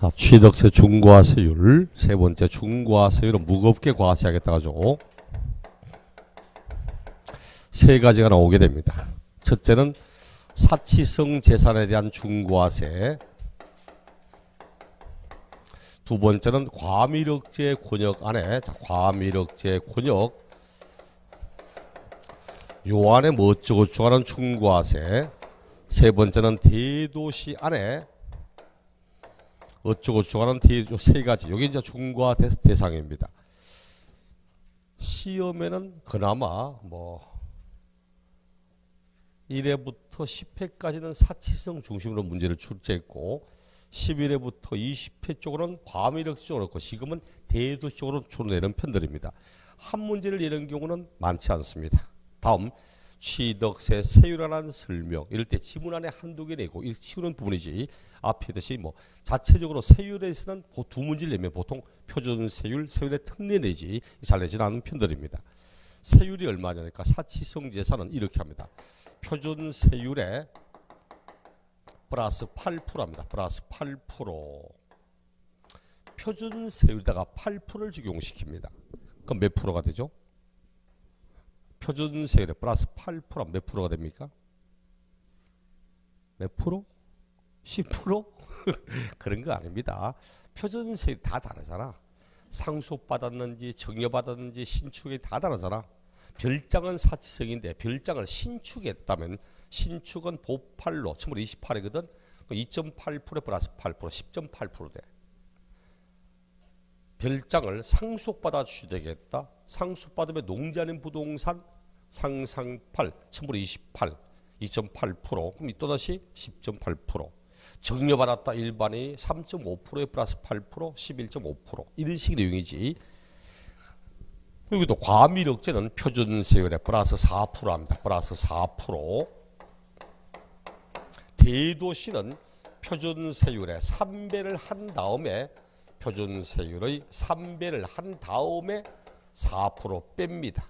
자, 취득세 중과세율. 세 번째 중과세율은 무겁게 과세하겠다 하죠. 세 가지가 나오게 됩니다. 첫째는 사치성 재산에 대한 중과세. 두 번째는 과밀억제 권역 안에, 자, 과밀억제 권역 요 안에 뭐 어쩌고저쩌고 하는 중과세. 세 번째는 대도시 안에 어쩌고저쩌고 하는 세 가지. 여기 이제 중과 대상입니다. 시험에는 그나마 뭐 1회부터 10회까지는 사치성 중심으로 문제를 출제했고 11회부터 20회 쪽으로는 과밀억제 쪽으로 넣고 지금은 대도시 쪽으로 주로 내는 편들입니다. 한 문제를 내는 경우는 많지 않습니다. 다음 취득세 세율에 관한 설명. 이럴 때 지문 안에 한두 개 내고 이렇게 치우는 부분이지 앞에 듯이 뭐 자체적으로 세율에서는 두 문제를 내면 보통 표준세율, 세율의 특례 내지 잘 내지는 않은 편들입니다. 세율이 얼마냐니까 사치성 재산은 이렇게 합니다. 표준세율에 플러스 8%입니다. 플러스 8%. 표준세율에다가 8%를 적용시킵니다. 그럼 몇 프로가 되죠? 표준세율에 플러스 8% 몇 프로가 됩니까? 몇 프로? 10%? 그런 거 아닙니다. 표준세율이 다 다르잖아. 상속받았는지 정여받았는지 신축이 다 다르잖아. 별장은 사치성인데 별장을 신축했다면 신축은 보팔로 1128이거든. 2.8% 플러스 8% 10.8% 돼. 별장을 상속받아 취득했다. 상속받으면 농지 아닌 부동산 상상팔 1128 2.8% 그럼 또다시 10.8% 정여받았다 일반이 3.5%에 플러스 8% 11.5% 이런 식의 내용이지. 여기도 과밀억제는 표준세율에 플러스 4%합니다. 플러스 4%. 대도시는 표준세율에 3배를 한 다음에 표준세율의 3배를 한 다음에 4% 뺍니다.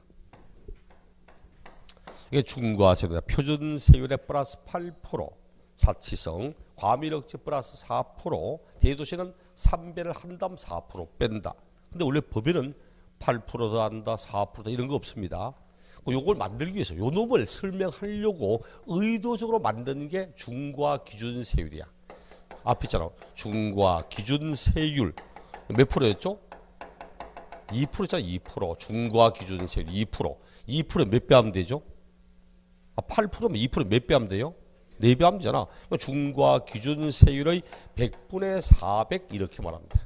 이게 중과세율이다. 표준세율에 플러스 8% 사치성, 과밀억제 플러스 4%, 대도시는 3배를 한 다음 4% 뺀다. 근데 원래 법에는 8%도 한다, 4%도 이런 거 없습니다. 요걸 만들기 위해서 요 놈을 설명하려고 의도적으로 만드는 게 중과 기준세율이야. 앞에 있잖아. 중과 기준세율 몇 프로였죠? 2%잖아. 2%. 중과 기준세율 2%. 2%에 몇 배 하면 되죠? 8%면 2% 몇 배 하면 돼요? 4배 하면 되잖아. 중과 기준세율의 100분의 400 이렇게 말합니다.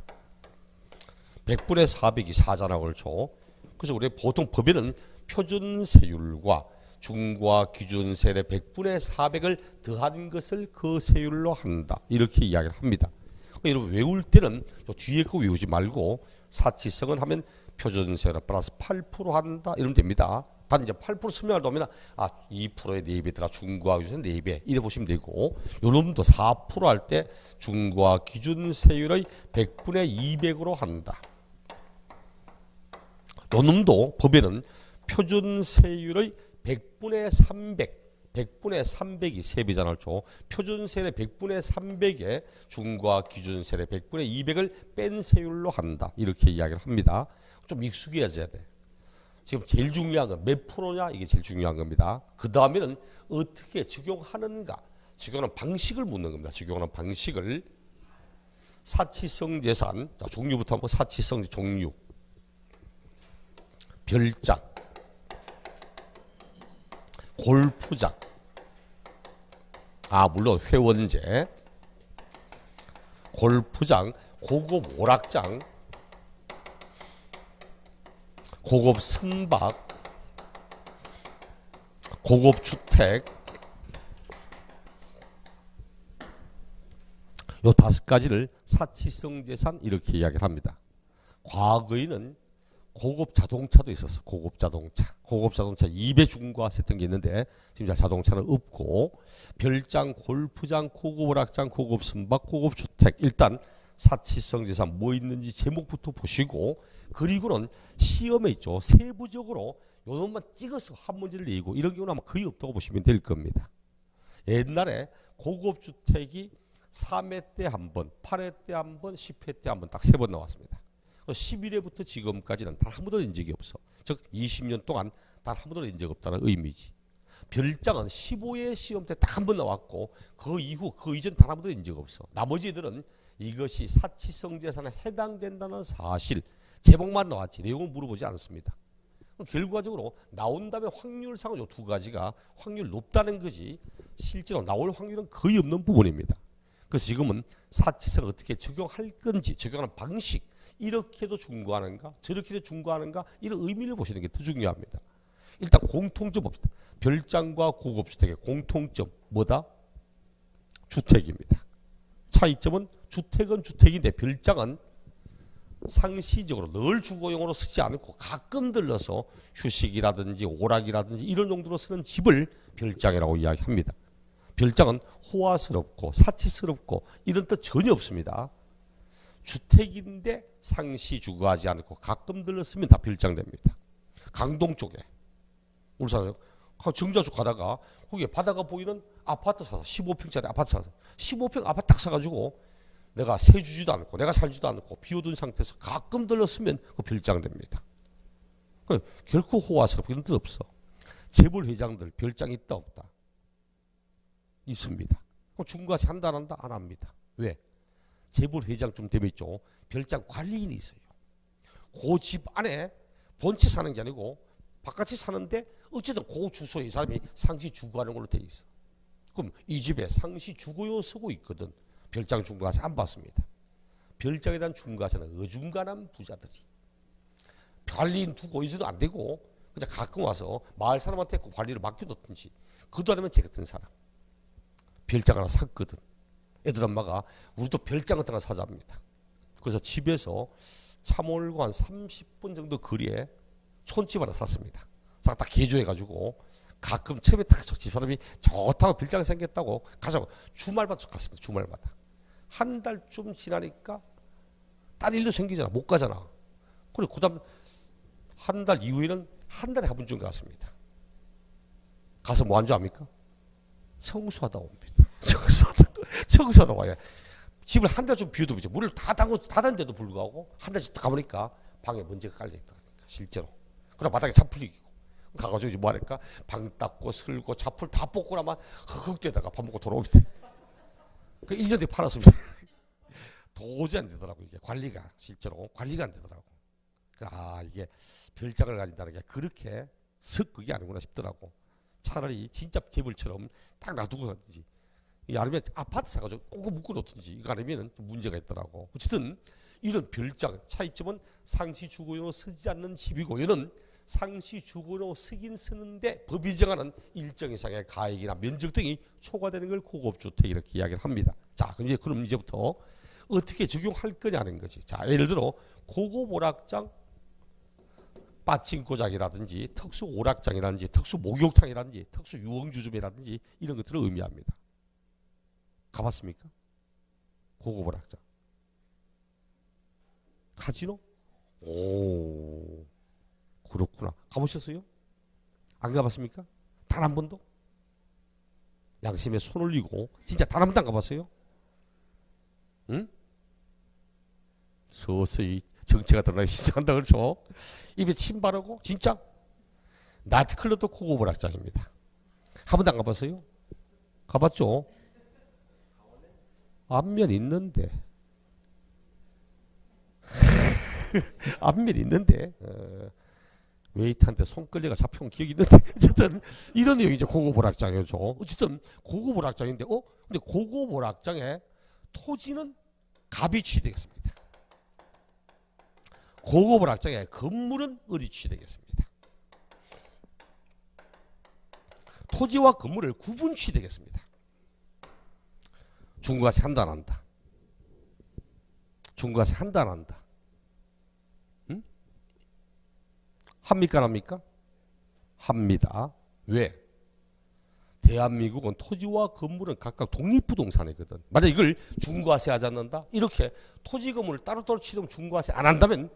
100분의 400이 4잖아. 그렇죠? 그래서 우리 보통 법에는 표준세율과 중과 기준세율의 100분의 400을 더한 것을 그 세율로 한다. 이렇게 이야기를 합니다. 여러분 외울 때는 뒤에 거 외우지 말고 사치성은 하면 표준세율 플러스 8% 한다. 이러면 됩니다. 단 이제 8% 설명을 넣으면 2%의 4배더라. 중과 기준세 4배. 이래 보시면 되고 요 놈도 4% 할 때 중과 기준세율의 100분의 200으로 한다. 요 놈도 법에는 표준세율의 100분의 300, 100분의 300이 3배잖아. 그렇죠? 표준세율의 100분의 300에 중과 기준세율의 100분의 200을 뺀 세율로 한다. 이렇게 이야기를 합니다. 좀 익숙해져야 돼. 지금 제일 중요한 건 몇 프로냐? 이게 제일 중요한 겁니다. 그 다음에는 어떻게 적용하는가? 적용하는 방식을 묻는 겁니다. 적용하는 방식을. 사치성 재산, 자, 종류부터 한번 사치성 종류. 별장, 골프장, 물론 회원제, 골프장, 고급 오락장, 고급 선박, 고급 주택, 요 5가지를 사치성 재산 이렇게 이야기를 합니다. 과거에는 고급 자동차도 있었어. 고급 자동차 2배 중과세 했던 게 있는데 지금 자동차는 없고 별장, 골프장, 고급 오락장, 고급 선박, 고급 주택 일단 사치성 재산 뭐 있는지 제목부터 보시고 그리고는 시험에 있죠. 세부적으로 요놈만 찍어서 한 문제를 내고 이런 경우는 아마 거의 없다고 보시면 될 겁니다. 옛날에 고급 주택이 3회 때 한 번, 8회 때 한 번, 10회 때 한 번 딱 3번 나왔습니다. 11회부터 지금까지는 단 한 번도 낸 적이 없어. 즉 20년 동안 단 한 번도 낸 적 없다는 의미지. 별장은 15회 시험 때 딱 한 번 나왔고 그 이후 그 이전 단 한 번도 낸 적 없어. 나머지 애들은 이것이 사치성 재산에 해당된다는 사실 제목만 나왔지 내용은 물어보지 않습니다. 결과적으로 나온 다음에 확률상은 이 두 가지가 확률 높다는 거지 실제로 나올 확률은 거의 없는 부분입니다. 그래서 지금은 사치성을 어떻게 적용할 건지 적용하는 방식 이렇게도 중과하는가 저렇게도 중과하는가 이런 의미를 보시는 게 더 중요합니다. 일단 공통점 봅시다. 별장과 고급주택의 공통점 뭐다? 주택입니다. 차이점은 주택은 주택인데 별장은 상시적으로 늘 주거용으로 쓰지 않고 가끔 들러서 휴식이라든지 오락이라든지 이런 용도로 쓰는 집을 별장이라고 이야기합니다. 별장은 호화스럽고 사치스럽고 이런 뜻 전혀 없습니다. 주택인데 상시 주거하지 않고 가끔 들러 쓰면 다 별장됩니다. 강동 쪽에 울산 정자주 가다가 거기에 바다가 보이는 아파트 사서 15평짜리 아파트 사서 15평 아파트 딱 사가지고 내가 세주지도 않고 내가 살지도 않고 비워둔 상태에서 가끔 들렀으면 그 별장됩니다. 결코 호화스럽고 이런 뜻 없어. 재벌 회장들 별장 있다 없다? 있습니다. 중과세 한다 안 한다? 안 합니다. 왜? 재벌 회장쯤 되면 있죠. 별장 관리인이 있어요. 그 집 안에 본체 사는 게 아니고 바깥에 사는데 어쨌든 그 주소에 이 사람이 상시 주거하는 걸로 돼 있어. 그럼 이 집에 상시 주거용 쓰고 있거든. 별장 중과세 안 받습니다. 별장에 대한 중과세는 어중간한 부자들이 관리인 두고 있어도 안 되고 그냥 가끔 와서 마을 사람한테 그 관리를 맡겨뒀든지 그도 아니면 제 같은 사람 별장 하나 샀거든. 애들 엄마가 우리도 별장 같은 거 사자합니다. 그래서 집에서 차 몰고 한 30분 정도 거리에 촌집 하나 샀습니다. 싹 다 개조해가지고 가끔 처음에 딱 집사람이 좋다고 별장 생겼다고 가서 주말마다 갔습니다. 주말마다. 한 달쯤 지나니까 딴 일도 생기잖아. 못 가잖아. 그리고 그 다음 한 달 이후에는 한 달에 한 번 정도 갔습니다. 가서 뭐 한 줄 압니까? 청소하다 옵니다. 청소하다 와요. 집을 한 달 좀 비워두죠. 물을 다 닫았는데도 불구하고 한 달씩 가보니까 방에 먼지가 깔려있더라니까. 실제로. 그럼 바닥에 잔풀 이기고 가가지고 뭐 하니까 방 닦고 설고 잔풀 다 뽑고 나면 흑흑대다가 밥 먹고 돌아옵니다. 그 1년 뒤에 팔았습니다. 도저히 안 되더라고. 이게 관리가 실제로 관리가 안 되더라고. 아 이게 별장을 가진다는 게 그렇게 썩그게 아니구나 싶더라고. 차라리 진짜 재벌처럼 딱 놔두고 가든지 아니면 아파트 사가지고 꼭 묶어놓든지 이거 아니면 좀 문제가 있더라고. 어쨌든 이런 별장 차이점은 상시 주거용으로 쓰지 않는 집이고 이는 상시 주거용으로 쓰긴 쓰는데 법이 정하는 일정 이상의 가액이나 면적 등이 초과되는 걸 고급주택 이렇게 이야기를 합니다. 자 그럼 이제부터 어떻게 적용할 거냐는 거지. 자 예를 들어 고급 오락장 빠칭코장이라든지 특수 오락장이라든지 특수 목욕탕이라든지 특수 유흥주점이라든지 이런 것들을 의미합니다. 가봤습니까? 고급 오락장. 카지노? 오 그렇구나. 가보셨어요? 안 가봤습니까? 단 한 번도? 양심에 손 올리고 진짜 단 한 번도 안 가봤어요? 응? 서서히 정체가 드러나기 시작한다 그렇죠? 입에 침 바르고 진짜 나이트클럽도 고급 오락장입니다. 한 번도 안 가봤어요? 가봤죠? 안면 있는데 안면 있는데 웨이트한테 손끌려가 잡혀온 기억이 있는데 어쨌든 이런 내용이 이제 고급 오락장이죠. 어쨌든 고급 오락장인데 근데 고급 오락장에 토지는 갑이 취되겠습니다. 고급 오락장에 건물은 을이 취되겠습니다. 토지와 건물을 구분 취되겠습니다. 중과세 한다 안 한다? 중과세 한다 안 한다? 응? 합니까 안 합니까? 합니다. 왜? 대한민국은 토지와 건물은 각각 독립부동산이거든. 만약 이걸 중과세 하지 않는다? 이렇게 토지 건물을 따로따로 치면 중과세 안 한다면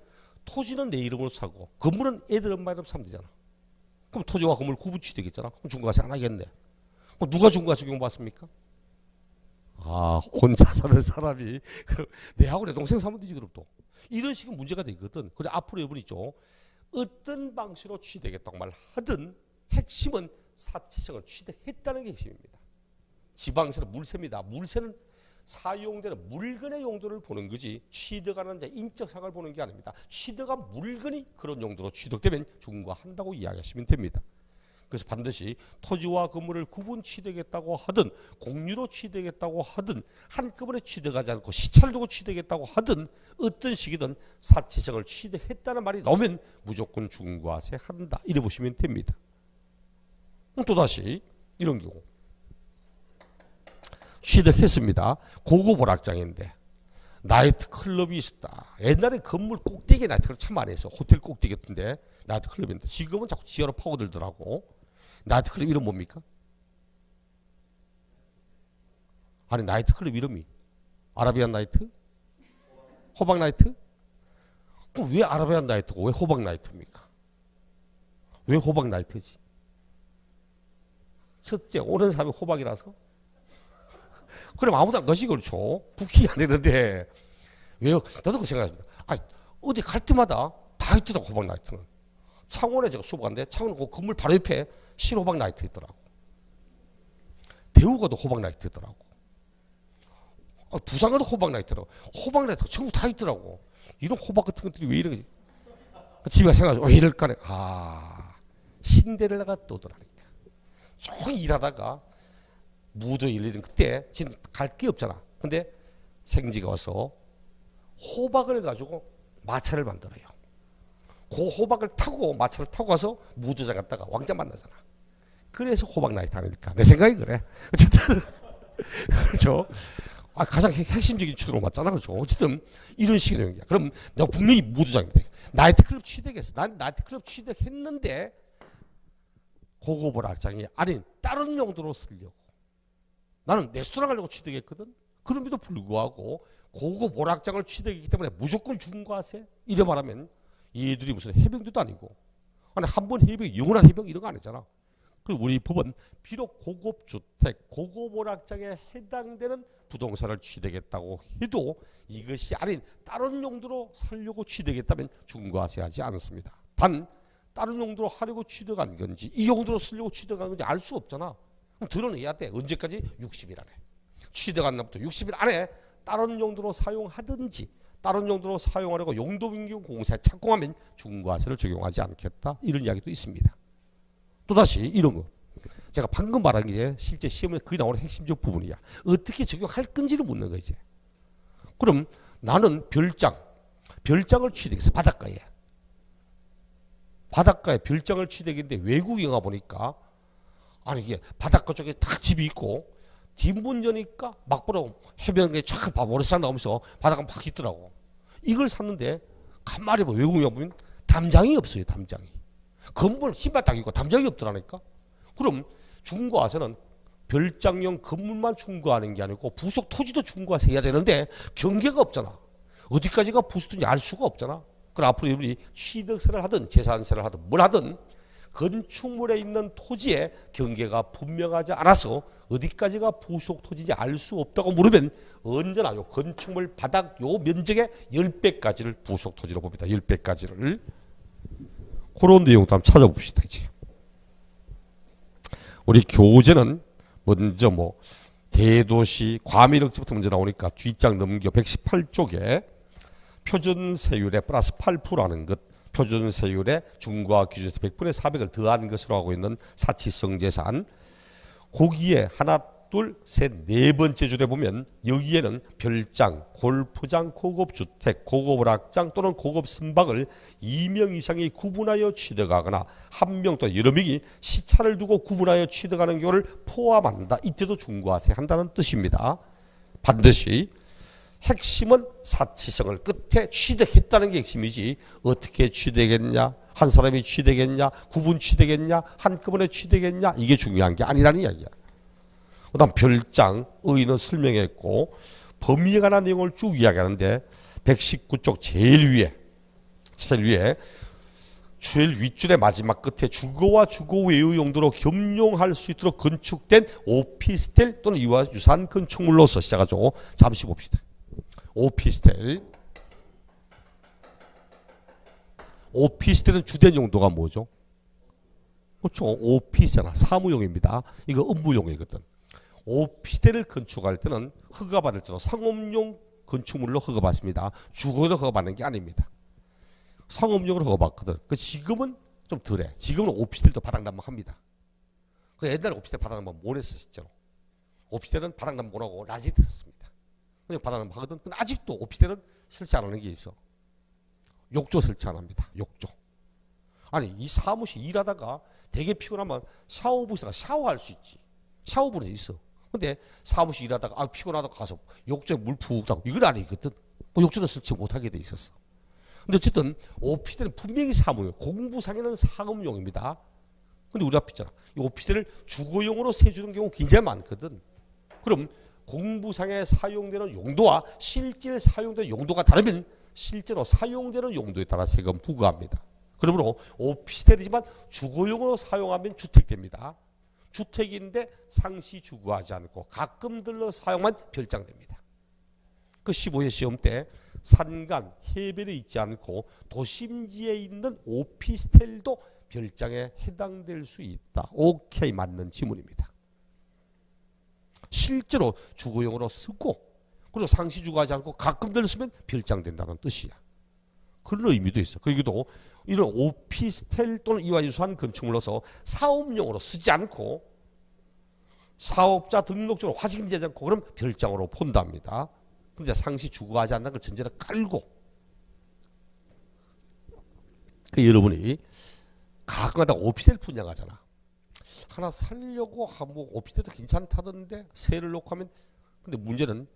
토지는 내 이름으로 사고 건물은 애들 엄마 이름 사면 되잖아. 그럼 토지와 건물 구분 취되겠잖아. 그럼 중과세 안 하겠네. 그럼 누가 중과세 적용받습니까? 아, 혼자 사는 사람이 내하고 내 동생 사면 되지 그럼 또. 이런 식의 문제가 되거든. 그래 앞으로 여러분이죠. 어떤 방식으로 취득했다고 말하든 핵심은 사치성을 취득했다는 게 핵심입니다. 지방세는 물세입니다. 물세는 사용되는 물건의 용도를 보는 거지 취득하는 자 인적상을 보는 게 아닙니다. 취득한 물건이 그런 용도로 취득되면 중과한다고 이야기하시면 됩니다. 그래서 반드시 토지와 건물을 구분 취득했다고 하든 공유로 취득했다고 하든 한꺼번에 취득하지 않고 시차를 두고 취득했다고 하든 어떤 식이든 사치성을 취득했다는 말이 나오면 무조건 중과세 한다. 이래 보시면 됩니다. 또다시 이런 경우 취득했습니다. 고급 오락장인데 나이트클럽이 있었다. 옛날에 건물 꼭대기에 나이트클럽 참 많이 했어. 호텔 꼭대기 같은데 나이트클럽인데 지금은 자꾸 지하로 파고들더라고. 나이트클럽 이름 뭡니까? 아니 나이트클럽 이름이 아라비안 나이트? 호박 나이트? 그럼 왜 아라비안 나이트고 왜 호박 나이트입니까? 왜 호박 나이트지? 첫째 오는 사람이 호박이라서? 그럼 아무도 안 가시 그렇죠. 부킹이 안 되는데 왜요? 나도 그 생각합니다. 아니 어디 갈 때마다 다 있더라고 호박 나이트는. 창원에 제가 수업 갔는데 창원 그 건물 바로 옆에 실호박 나이트 있더라고. 대우가도 호박 나이트 있더라고. 부산 가도 호박 나이트더라고. 호박 나이트가 전국 다 있더라고. 이런 호박 같은 것들이 왜 이러지? 집에 가서 생각하죠. 왜 이럴까네. 아 신데렐라가 떠오더라니까. 조금 일하다가 무도 일리는 그때 진짜 갈 게 없잖아. 근데 생지가 와서 호박을 가지고 마차를 만들어요. 그 호박을 타고 마차를 타고 가서 무도장 갔다가 왕자 만나잖아. 그래서 호박 나이트 아닐까. 내 생각이 그래. 어쨌든 그렇죠. 아, 가장 핵심적인 추도로 맞잖아. 그렇죠. 어쨌든 이런 식의 내용이야. 그럼 내가 분명히 무도장인데 나이트클럽 취득했어. 난 나이트클럽 취득했는데 고급 오락장이 아닌 다른 용도로 쓰려고. 나는 레스토랑 가려고 취득했거든. 그럼에도 불구하고 고급 오락장을 취득했기 때문에 무조건 중과세? 이래 말하면 얘들이 무슨 해병대도 아니고 아니 한 번 해병, 영원한 해병 이런 거 아니잖아. 그리고 우리 법은 비록 고급 주택, 고급 오락장에 해당되는 부동산을 취득했다고 해도 이것이 아닌 다른 용도로 살려고 취득했다면 중과세하지 않습니다. 단 다른 용도로 하려고 취득한 건지 이 용도로 쓰려고 취득한 건지 알 수 없잖아. 그럼 드러내야 돼. 언제까지? 60일 안에. 취득한 날부터 60일 안에 다른 용도로 사용하든지 다른 용도로 사용하려고 용도변경 공사에 착공하면 중과세를 적용하지 않겠다. 이런 이야기도 있습니다. 또다시 이런 거. 제가 방금 말한 게 실제 시험에 거의 나오는 핵심적 부분이야. 어떻게 적용할 건지를 묻는 거지. 그럼 나는 별장을 취득했어. 바닷가에. 바닷가에 별장을 취득했는데 외국 영화 보니까 아니 이게 바닷가 쪽에 딱 집이 있고 뒷문 여니까 막보러 해변에 쫙 모래사장 나오면서 바닷가 막 있더라고. 이걸 샀는데 간만에 외국 영화 보면 담장이 없어요. 담장이. 건물 신발 딱 있고 담장이 없더라니까. 그럼 중과세는 별장용 건물만 중과하는 게 아니고 부속 토지도 중과세 해야 되는데 경계가 없잖아. 어디까지가 부속토지인지 알 수가 없잖아. 그럼 앞으로 우리 취득세를 하든 재산세를 하든 뭘 하든 건축물에 있는 토지에 경계가 분명하지 않아서 어디까지가 부속 토지인지 알 수 없다고 물으면 언제나 요 건축물 바닥 요 면적의 10배까지를 부속 토지로 봅니다. 10배까지를. 그런 내용도 한번 찾아봅시다. 이제. 우리 교재는 먼저 뭐 대도시 과밀억지부터 먼저 나오니까 뒷장 넘겨 118쪽에 표준세율에 플러스 8%라는 것, 표준세율에 중과 기준에서 100분의 400을 더한 것으로 하고 있는 사치성 재산. 거기에 하나, 둘, 셋, 네 번째 줄에 보면 여기에는 별장, 골프장, 고급주택, 고급오락장 또는 고급 선박을 2명 이상이 구분하여 취득하거나 한 명 또는 여러 명이 시차를 두고 구분하여 취득하는 경우를 포함한다. 이때도 중과세 한다는 뜻입니다. 반드시 핵심은 사치성을 끝에 취득했다는 게 핵심이지 어떻게 취득했냐, 한 사람이 취득했냐, 구분 취득했냐, 한꺼번에 취득했냐 이게 중요한 게 아니라는 이야기야. 그 다음 별장, 의의는 설명했고 범위에 관한 내용을 쭉 이야기하는데 119쪽 제일 위에 제일 윗줄의 마지막 끝에 주거와 주거 외의 용도로 겸용할 수 있도록 건축된 오피스텔 또는 이와 유사한 건축물로서 시작하죠. 잠시 봅시다. 오피스텔. 오피스텔은 주된 용도가 뭐죠? 그렇죠. 오피스잖아. 사무용입니다. 이거 업무용이거든. 오피스텔을 건축할 때는 허가받을 때도 상업용 건축물로 허가받습니다. 주거로 허가받는 게 아닙니다. 상업용으로 허가받거든. 그 지금은 좀 덜해. 지금은 오피스텔도 바닥난방합니다. 그 옛날에 오피스텔 바닥난방 못 했어 실제로. 오피스텔은 바닥난방 못 하고 라지트 썼습니다. 그냥 바닥난방하거든. 근데 아직도 오피스텔은 설치 안 하는 게 있어. 욕조 설치 안 합니다. 욕조. 아니 이 사무실 일하다가 되게 피곤하면 샤워부스가 샤워할 수 있지. 샤워부스 있어. 근데 사무실 일하다가 피곤하다가 가서 욕조에 물 푹 하고 이건 아니거든. 뭐 욕조도 설치 못하게 돼 있었어. 근데 어쨌든 오피스텔은 분명히 사무용, 공부상에는 상업용입니다. 근데 우리 앞에 있잖아. 이 오피스텔을 주거용으로 세주는 경우 굉장히 많거든. 그럼 공부상에 사용되는 용도와 실제 사용되는 용도가 다르면 실제로 사용되는 용도에 따라 세금 부과합니다. 그러므로 오피스텔이지만 주거용으로 사용하면 주택됩니다. 주택인데 상시 주거하지 않고 가끔 들러 사용만 별장됩니다. 그 15회 시험 때 산간, 해변에 있지 않고 도심지에 있는 오피스텔도 별장에 해당될 수 있다. 오케이, 맞는 지문입니다. 실제로 주거용으로 쓰고 그리고 상시 주거하지 않고 가끔 들러 쓰면 별장된다는 뜻이야. 그런 의미도 있어. 그리고 이런 오피스텔 또는 이와 유사한 건축물로서 사업용으로 쓰지 않고 사업자 등록증으로 확인되지 않고 그럼 별장으로 본답니다. 근데 상시 주거하지 않는 걸 전제로 깔고 그 여러분이 가끔가다 오피스텔 분양하잖아. 하나 살려고 하고 오피스텔도 괜찮다던데 세를 놓고 하면 근데 문제는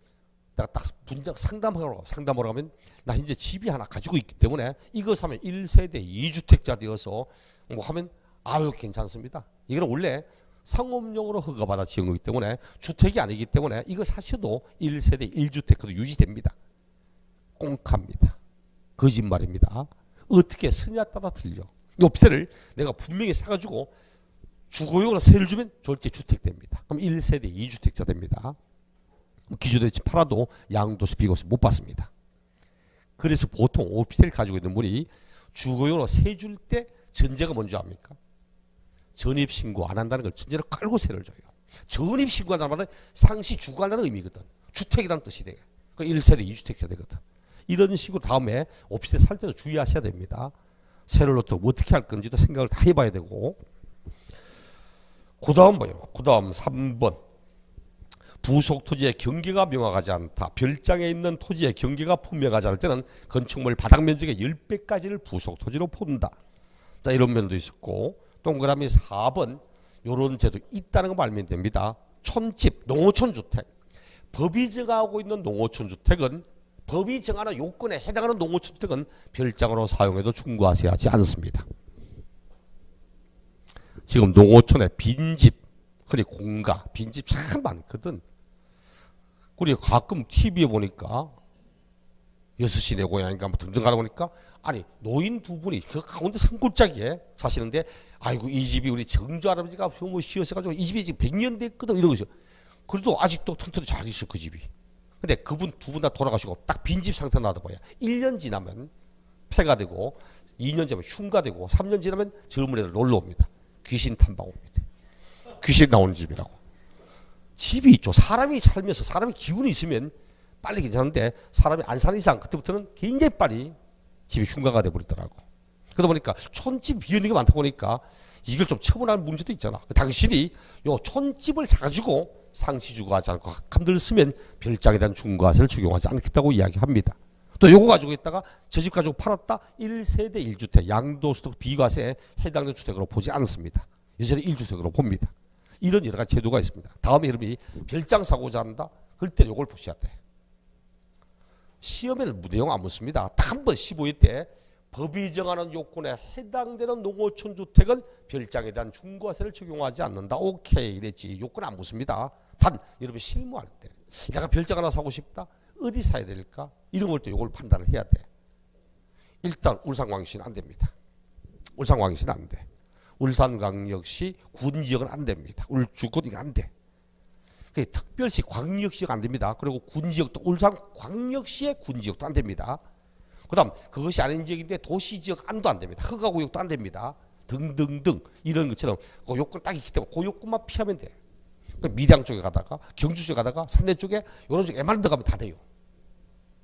내가 딱 분양 상담하러 가면 나 이제 집이 하나 가지고 있기 때문에 이거 사면 1세대 2주택자 되어서 뭐 하면 아유 괜찮습니다. 이거는 원래 상업용으로 허가받아 지은 거기 때문에 주택이 아니기 때문에 이거 사셔도 1세대 1주택도 유지됩니다. 꽁합니다. 거짓말입니다. 어떻게 쓰냐에 따라 틀려. 이 오피스텔을 내가 분명히 사가지고 주거용으로 세를 주면 절대 주택됩니다. 그럼 1세대 2주택자 됩니다. 기존에 집 팔아도 양도세 비과세 못 받습니다. 그래서 보통 오피스텔 가지고 있는 분이 주거용으로 세 줄 때 전제가 뭔지 압니까? 전입신고 안 한다는 걸 전제로 깔고 세를 줘요. 전입신고한다는 말은 상시 주거한다는 의미거든. 주택이라는 뜻이 돼. 그 1세대 2주택자 되거든. 이런 식으로 다음에 오피스텔 살 때도 주의하셔야 됩니다. 세를 어떻게 할 건지도 생각을 다 해봐야 되고. 그 다음 뭐예요? 그 다음 3번. 부속 토지의 경계가 명확하지 않다. 별장에 있는 토지의 경계가 분명하지 않을 때는 건축물 바닥 면적의 10배까지를 부속 토지로 본다. 자, 이런 면도 있었고 동그라미 4번 이런 제도 있다는 거 알면 됩니다. 촌집, 농어촌 주택. 법이 정하고 있는 농어촌 주택은 법이 정하는 요건에 해당하는 농어촌 주택은 별장으로 사용해도 충고하셔야 하지 않습니다. 지금 농어촌에 빈집, 흔히 공가, 빈집 참 많거든. 그리고 가끔 TV에 보니까 6시 내 고향인가 뭐 등등 가다 보니까 아니 노인 두 분이 그 가운데 산골짜기에 사시는데 아이고 이 집이 우리 정조 할아버지가 뭐 시어서가지고 이 집이 지금 100년 됐거든 이런 거죠. 그래도 아직도 튼튼히 잘 있어 그 집이. 근데 그분 두 분 다 돌아가시고 딱 빈집 상태 나다 봐야 1년 지나면 폐가 되고 2년 지나면 흉가 되고 3년 지나면 젊은 애들 놀러 옵니다. 귀신 탐방 옵니다. 귀신 나오는 집이라고. 집이 있죠. 사람이 살면서 사람이 기운이 있으면 빨리 괜찮은데 사람이 안 사는 이상 그때부터는 굉장히 빨리 집이 흉가가 돼버리더라고. 그러다 보니까 촌집 비어있는 게 많다 보니까 이걸 좀 처분할 문제도 있잖아. 당신이 요 촌집을 사가지고 상시주거하지 않고 감들 쓰면 별장에 대한 중과세를 적용하지 않겠다고 이야기합니다. 또 요거 가지고 있다가 저 집 가지고 팔았다 1세대 1주택 양도소득 비과세에 해당되는 주택으로 보지 않습니다. 여전히 1주택으로 봅니다. 이런 여러 가지 제도가 있습니다. 다음에 여러분이 별장 사고자 한다. 그럴 때 요걸 보셔야 돼. 시험에는 내용 안 묻습니다. 딱 한 번 15회 때 법이 정하는 요건에 해당되는 농어촌 주택은 별장에 대한 중과세를 적용하지 않는다. 오케이 이랬지. 요건 안 묻습니다. 단 여러분 실무할 때 내가 별장 하나 사고 싶다. 어디 사야 될까? 이런 걸 또 요걸 판단을 해야 돼. 일단 울산광시는 안 됩니다. 울산광역시는 안 돼. 울산광역시 군지역은 안 됩니다. 울주군 이거 안 돼. 특별시 광역시가 안 됩니다. 그리고 군지역도 울산광역시의 군지역도 안 됩니다. 그다음 그것이 아닌 지역인데 도시지역 안도 안 됩니다. 허가구역도 안 됩니다. 등등등 이런 것처럼 그 요건 딱 있기 때문에 그 요건만 피하면 돼. 밀양 쪽에 가다가 경주 쪽에 가다가 산내 쪽에 이런 쪽에 에만 들어가면 다 돼요.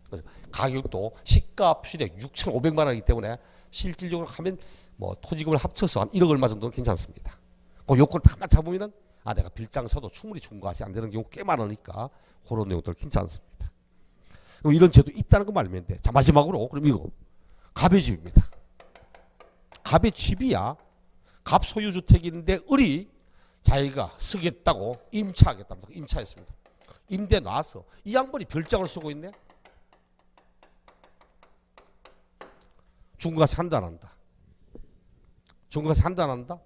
그래서 가격도 시가 시대 6,500만 원이기 때문에 실질적으로 하면 뭐 토지금을 합쳐서 한 1억 얼마 정도는 괜찮습니다. 그 요건 다 잡으면은 내가 빌장 서도 충분히 중과세 안 되는 경우 꽤 많으니까 그런 내용들 괜찮습니다. 그럼 이런 제도 있다는 거 알면 돼. 자, 마지막으로 그럼 이거 갑의 집입니다. 갑의 집이야. 갑 소유주택인데 을이 자기가 쓰겠다고 임차하겠답니다. 임차했습니다. 임대 놔서 이 양반이 별장을 쓰고 있네. 중과세 한다 안 한다? 중과세 한다 안 한다?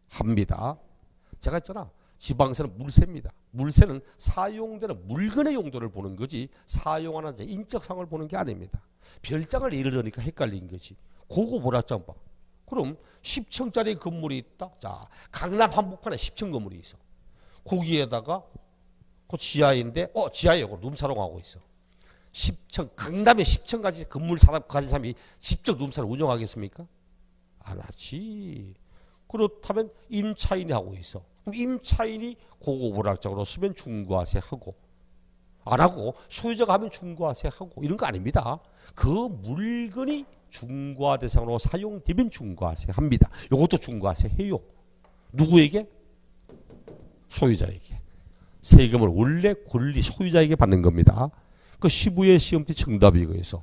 합니다. 제가 했잖아. 지방세는 물세입니다. 물세는 사용되는 물건의 용도를 보는 거지 사용하는 자 인적상을 보는 게 아닙니다. 별장을 예를 들으니까 헷갈린 거지. 그거 뭐라짱 봐. 그럼 10층짜리 건물이 있다. 자, 강남 한복판에 10층 건물이 있어. 거기에다가 그 지하인데 지하에 룸사롱하고 있어. 10층 강남에 10층까지 건물 가진 사람이 직접 룸사롱 운영하겠습니까? 안 하지. 그렇다면 임차인이 하고 있어. 그럼 임차인이 고급오락장으로 쓰면 중과세 하고 안 하고 소유자가 하면 중과세 하고 이런 거 아닙니다. 그 물건이 중과 대상으로 사용되면 중과세 합니다. 이것도 중과세 해요. 누구에게? 소유자에게. 세금을 원래 권리 소유자에게 받는 겁니다. 그 시부의 시험지 정답이 이거에서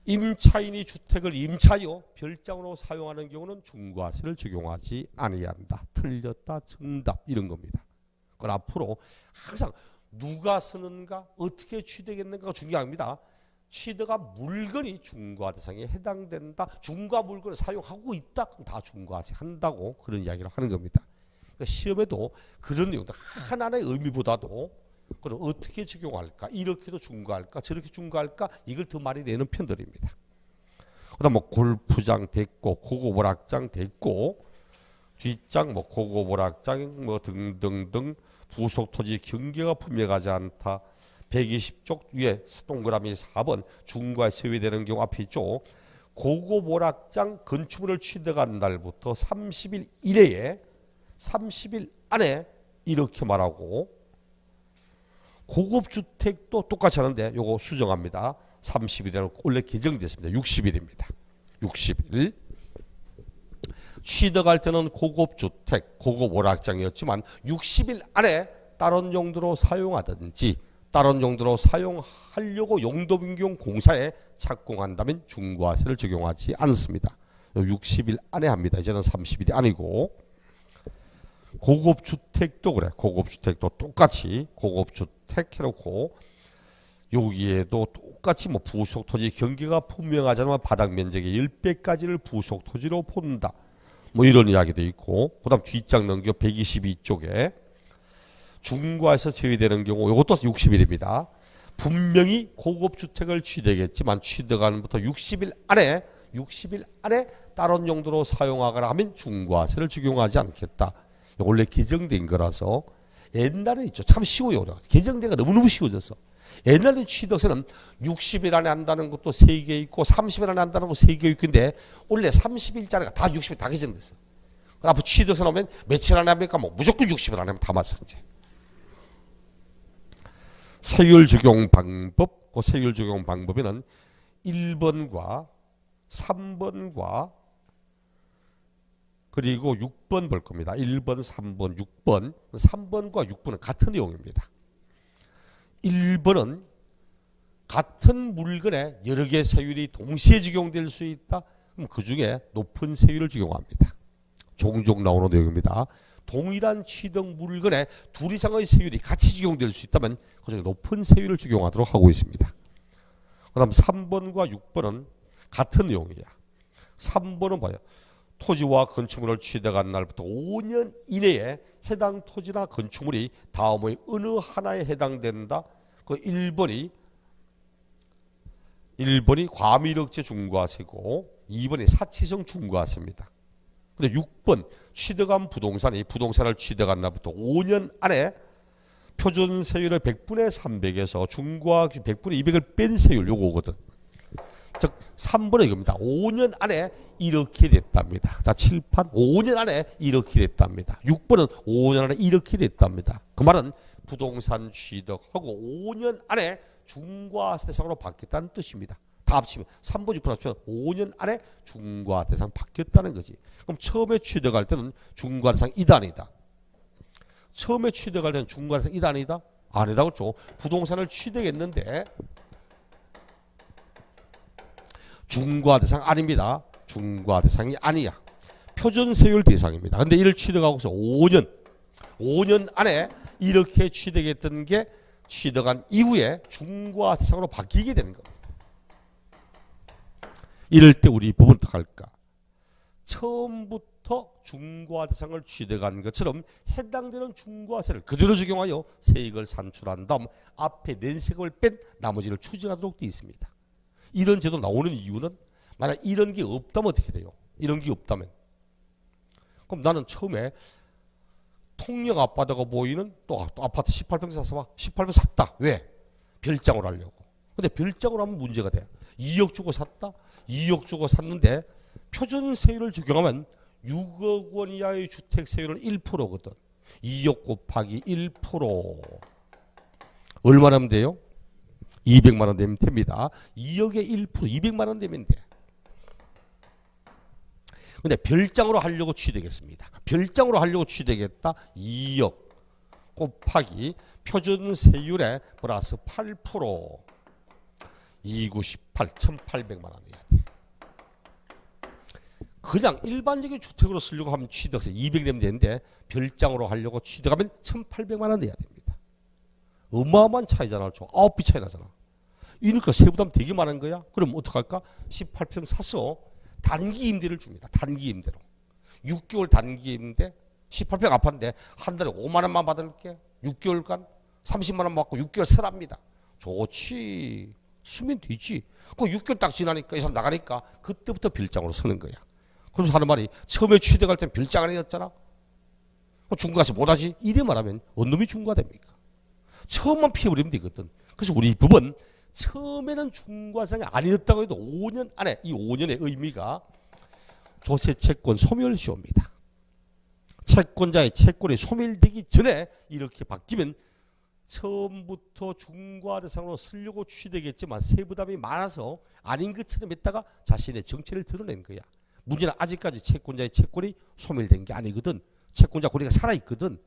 임차인이 주택을 임차요 별장으로 사용하는 경우는 중과세를 적용하지 아니한다. 틀렸다. 정답 이런 겁니다. 그건 앞으로 항상 누가 쓰는가 어떻게 취득했는가가 중요합니다. 취득가 물건이 중과 대상에 해당된다. 중과 물건을 사용하고 있다. 그럼 다 중과세 한다고 그런 이야기를 하는 겁니다. 그러니까 시험에도 그런 내용들 하나의 의미보다도 그럼 어떻게 적용할까? 이렇게도 중과할까? 저렇게 중과할까? 이걸 더 많이 내는 편들입니다. 그다음 뭐 골프장 됐고 고급오락장 됐고 뒷장 뭐 고급오락장 뭐 등등등 부속 토지 경계가 분명하지 않다. 120쪽 위에 동그라미 4번 중과에 세외되는 경우 앞에 있죠. 고급오락장 건축물을 취득한 날부터 30일 이내에 30일 안에 이렇게 말하고 고급주택도 똑같이 하는데 요거 수정합니다. 30일이라고 원래 개정됐습니다. 60일입니다. 60일. 취득할 때는 고급주택, 고급오락장이었지만 60일 안에 다른 용도로 사용하든지 다른 용도로 사용하려고 용도 변경 공사에 착공한다면 중과세를 적용하지 않습니다. 60일 안에 합니다. 이제는 30일이 아니고 고급주택도 그래. 고급주택도 똑같이 고급주택 해놓고 여기에도 똑같이 뭐 부속토지 경계가 분명하지 않으면 바닥 면적의 10배까지를 부속토지로 본다. 뭐 이런 이야기도 있고 그 다음 뒷장 넘겨 122쪽에 중과에서 제외되는 경우 이것도 60일입니다. 분명히 고급주택을 취득했지만 취득하는 부터 60일 안에 다른 용도로 사용하거나 하면 중과세를 적용하지 않겠다. 원래 개정된 거라서 옛날에 있죠. 참 쉬워요. 개정대가 너무너무 쉬워졌어. 옛날에 취득세는 60일 안에 한다는 것도 3개 있고 30일 안에 한다는 것도 3개 있는데 원래 30일짜리가 다 60일 다 개정됐어. 앞으로 취득세 나오면 며칠 안에 합니까? 뭐 무조건 60일 안에 하면 다 맞아 이제. 세율 적용 방법, 그 세율 적용 방법에는 1번과 3번과 그리고 6번 볼 겁니다. 1번, 3번, 6번. 3번과 6번은 같은 내용입니다. 1번은 같은 물건에 여러 개의 세율이 동시에 적용될 수 있다. 그럼 그 중에 높은 세율을 적용합니다. 종종 나오는 내용입니다. 동일한 취득 물건에 둘 이상의 세율이 같이 적용될 수 있다면 그 중에 높은 세율을 적용하도록 하고 있습니다. 그 다음 3번과 6번은 같은 내용이야. 3번은 뭐예요? 토지와 건축물을 취득한 날부터 5년 이내에 해당 토지나 건축물이 다음의 어느 하나에 해당된다. 그 1번이 과밀억제 중과세고 2번이 사치성 중과세입니다. 근데 6번 취득한 부동산이 부동산을 취득한 날부터 5년 안에 표준 세율의 100분의 300에서 중과 100분의 200을 뺀 세율 요거거든. 즉 3번은 이겁니다. 5년 안에 이렇게 됐답니다. 자, 7판 5년 안에 이렇게 됐답니다. 6번은 5년 안에 이렇게 됐답니다. 그 말은 부동산 취득하고 5년 안에 중과 대상으로 바뀌었다는 뜻입니다. 다 합치면 3번 6번 합치면 5년 안에 중과 대상 바뀌었다는 거지. 그럼 처음에 취득할 때는 중과 대상 2단이다. 처음에 취득할 때는 중과 대상 2단이다? 아니다 그렇죠. 부동산을 취득했는데 중과 대상 아닙니다. 중과 대상이 아니야. 표준 세율 대상입니다. 근데 이를 취득하고서 5년 안에 이렇게 취득했던 게 취득한 이후에 중과 대상으로 바뀌게 되는 겁니다. 이럴 때 우리 법은 어떻게 할까? 처음부터 중과 대상을 취득한 것처럼 해당되는 중과세를 그대로 적용하여 세액을 산출한 다음 앞에 낸 세금을 뺀 나머지를 추징하도록 되어 있습니다. 이런 제도 나오는 이유는 만약 이런 게 없다면 어떻게 돼요? 이런 게 없다면 그럼 나는 처음에 통영 아파트가 보이는 또 아파트 18평 사서 18평 샀다. 왜? 별장으로 하려고. 근데 별장으로 하면 문제가 돼. 2억 주고 샀다. 2억 주고 샀는데 표준 세율을 적용하면 6억 원 이하의 주택 세율은 1%거든. 2억 곱하기 1% 얼마나 하면 돼요? 200만 원 되면 됩니다. 2억에 1% 200만 원 되면 돼. 근데 별장으로 하려고 취득했습니다. 별장으로 하려고 취득했다. 2억 곱하기 표준 세율에 플러스 8% 298 1800만 원이야. 그냥 일반적인 주택으로 쓰려고 하면 취득세 200 되면 되는데 별장으로 하려고 취득하면 1800만 원 내야 됩니다. 어마어마한 차이잖아. 9배 차이 나잖아. 이러니까 세부담 되게 많은 거야. 그럼 어떡할까? 18평 사서 단기 임대를 줍니다. 단기 임대로. 6개월 단기 임대 18평 아파트인데 한 달에 5만 원만 받을게. 6개월간 30만 원 받고 6개월 설합니다. 좋지. 쓰면 되지. 그 6개월 딱 지나니까 이 사람 나가니까 그때부터 별장으로 서는 거야. 그러면서 하는 말이 처음에 취득할 땐 별장 아니었잖아. 중과세 못하지? 이래 말하면 어느 놈이 중과됩니까? 처음만 피해버리면 되거든. 그래서 우리 법은 처음에는 중과세가 아니었다고 해도 5년 안에 이 5년의 의미가 조세채권 소멸시효입니다. 채권자의 채권이 소멸되기 전에 이렇게 바뀌면 처음부터 중과 대상으로 쓰려고 취득했지만 세부담이 많아서 아닌 것처럼 했다가 자신의 정체를 드러낸 거야. 문제는 아직까지 채권자의 채권이 소멸된 게 아니거든. 채권자 권리가 살아있거든.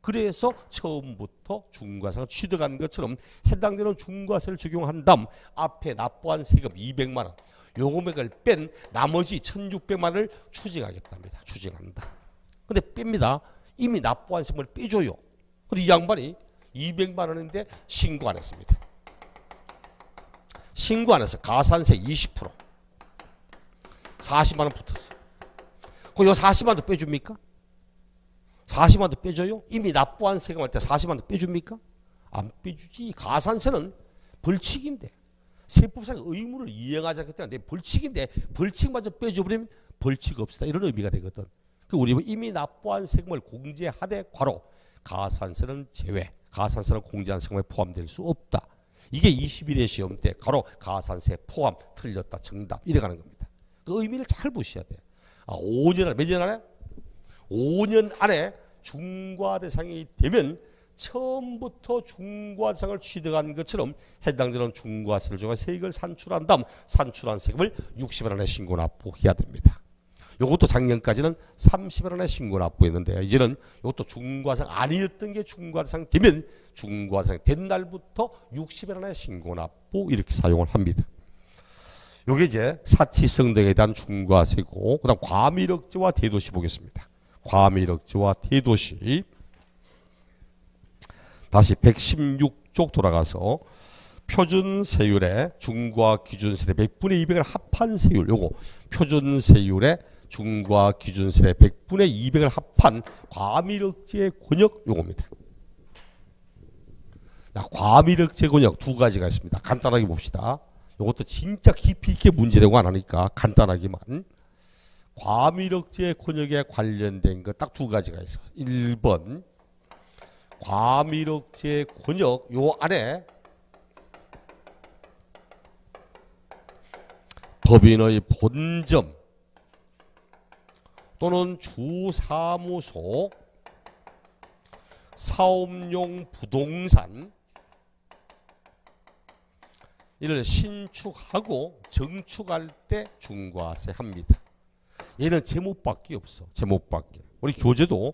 그래서 처음부터 중과세를 취득한 것처럼 해당되는 중과세를 적용한 다음 앞에 납부한 세금 200만 원 요 금액을 뺀 나머지 1600만 원을 추징하겠답니다. 추징한다. 근데 뺍니다. 이미 납부한 세금을 빼줘요. 근데 이 양반이 200만 원인데 신고 안 했습니다. 신고 안 해서 가산세 20% 40만 원 붙었어. 그럼 요 40만 원도 빼줍니까? 40만 원도 빼줘요? 이미 납부한 세금 할 때 40만 원도 빼줍니까? 안 빼주지. 가산세는 벌칙인데 세법상 의무를 이행하지 않기 때문에 벌칙인데 벌칙마저 빼줘버리면 벌칙 없다 이런 의미가 되거든. 그 우리 이미 납부한 세금을 공제하되 괄호 가산세는 제외. 가산세는 공제한 세금에 포함될 수 없다. 이게 21회 시험 때 괄호 가산세 포함 틀렸다 정답 이래가는 겁니다. 그 의미를 잘 보셔야 돼. 5년 안에 몇 년 안에? 5년 안에 중과 대상이 되면 처음부터 중과 대상을 취득한 것처럼 해당되는 중과세를 적용해 세액을 산출한 다음 산출한 세금을 60일 안에 신고 납부해야 됩니다. 이것도 작년까지는 30일 안에 신고 납부했는데 이제는 이것도 중과상 아니었던 게 중과상 되면 중과상 된 날부터 60일 안에 신고 납부 이렇게 사용을 합니다. 이게 이제 사치성 등에 대한 중과세고 그다음 과밀억제와 대도시 보겠습니다. 과밀억제와 대도시 다시 116쪽 돌아가서 표준세율의 중과 기준세율의 100분의 200을 합한 세율 요거 표준세율의 중과 기준세율의 100분의 200을 합한 과밀억제 권역 요겁니다. 과밀억제 권역 두 가지가 있습니다. 간단하게 봅시다. 이것도 진짜 깊이 있게 문제되고 안 하니까 간단하기만. 과밀억제 권역에 관련된 거 딱 두 가지가 있어. 1번 과밀억제 권역 요 안에 법인의 본점 또는 주사무소, 사업용 부동산 이를 신축하고 증축할 때 중과세 합니다. 얘는 제목밖에 없어. 제목밖에. 우리 교재도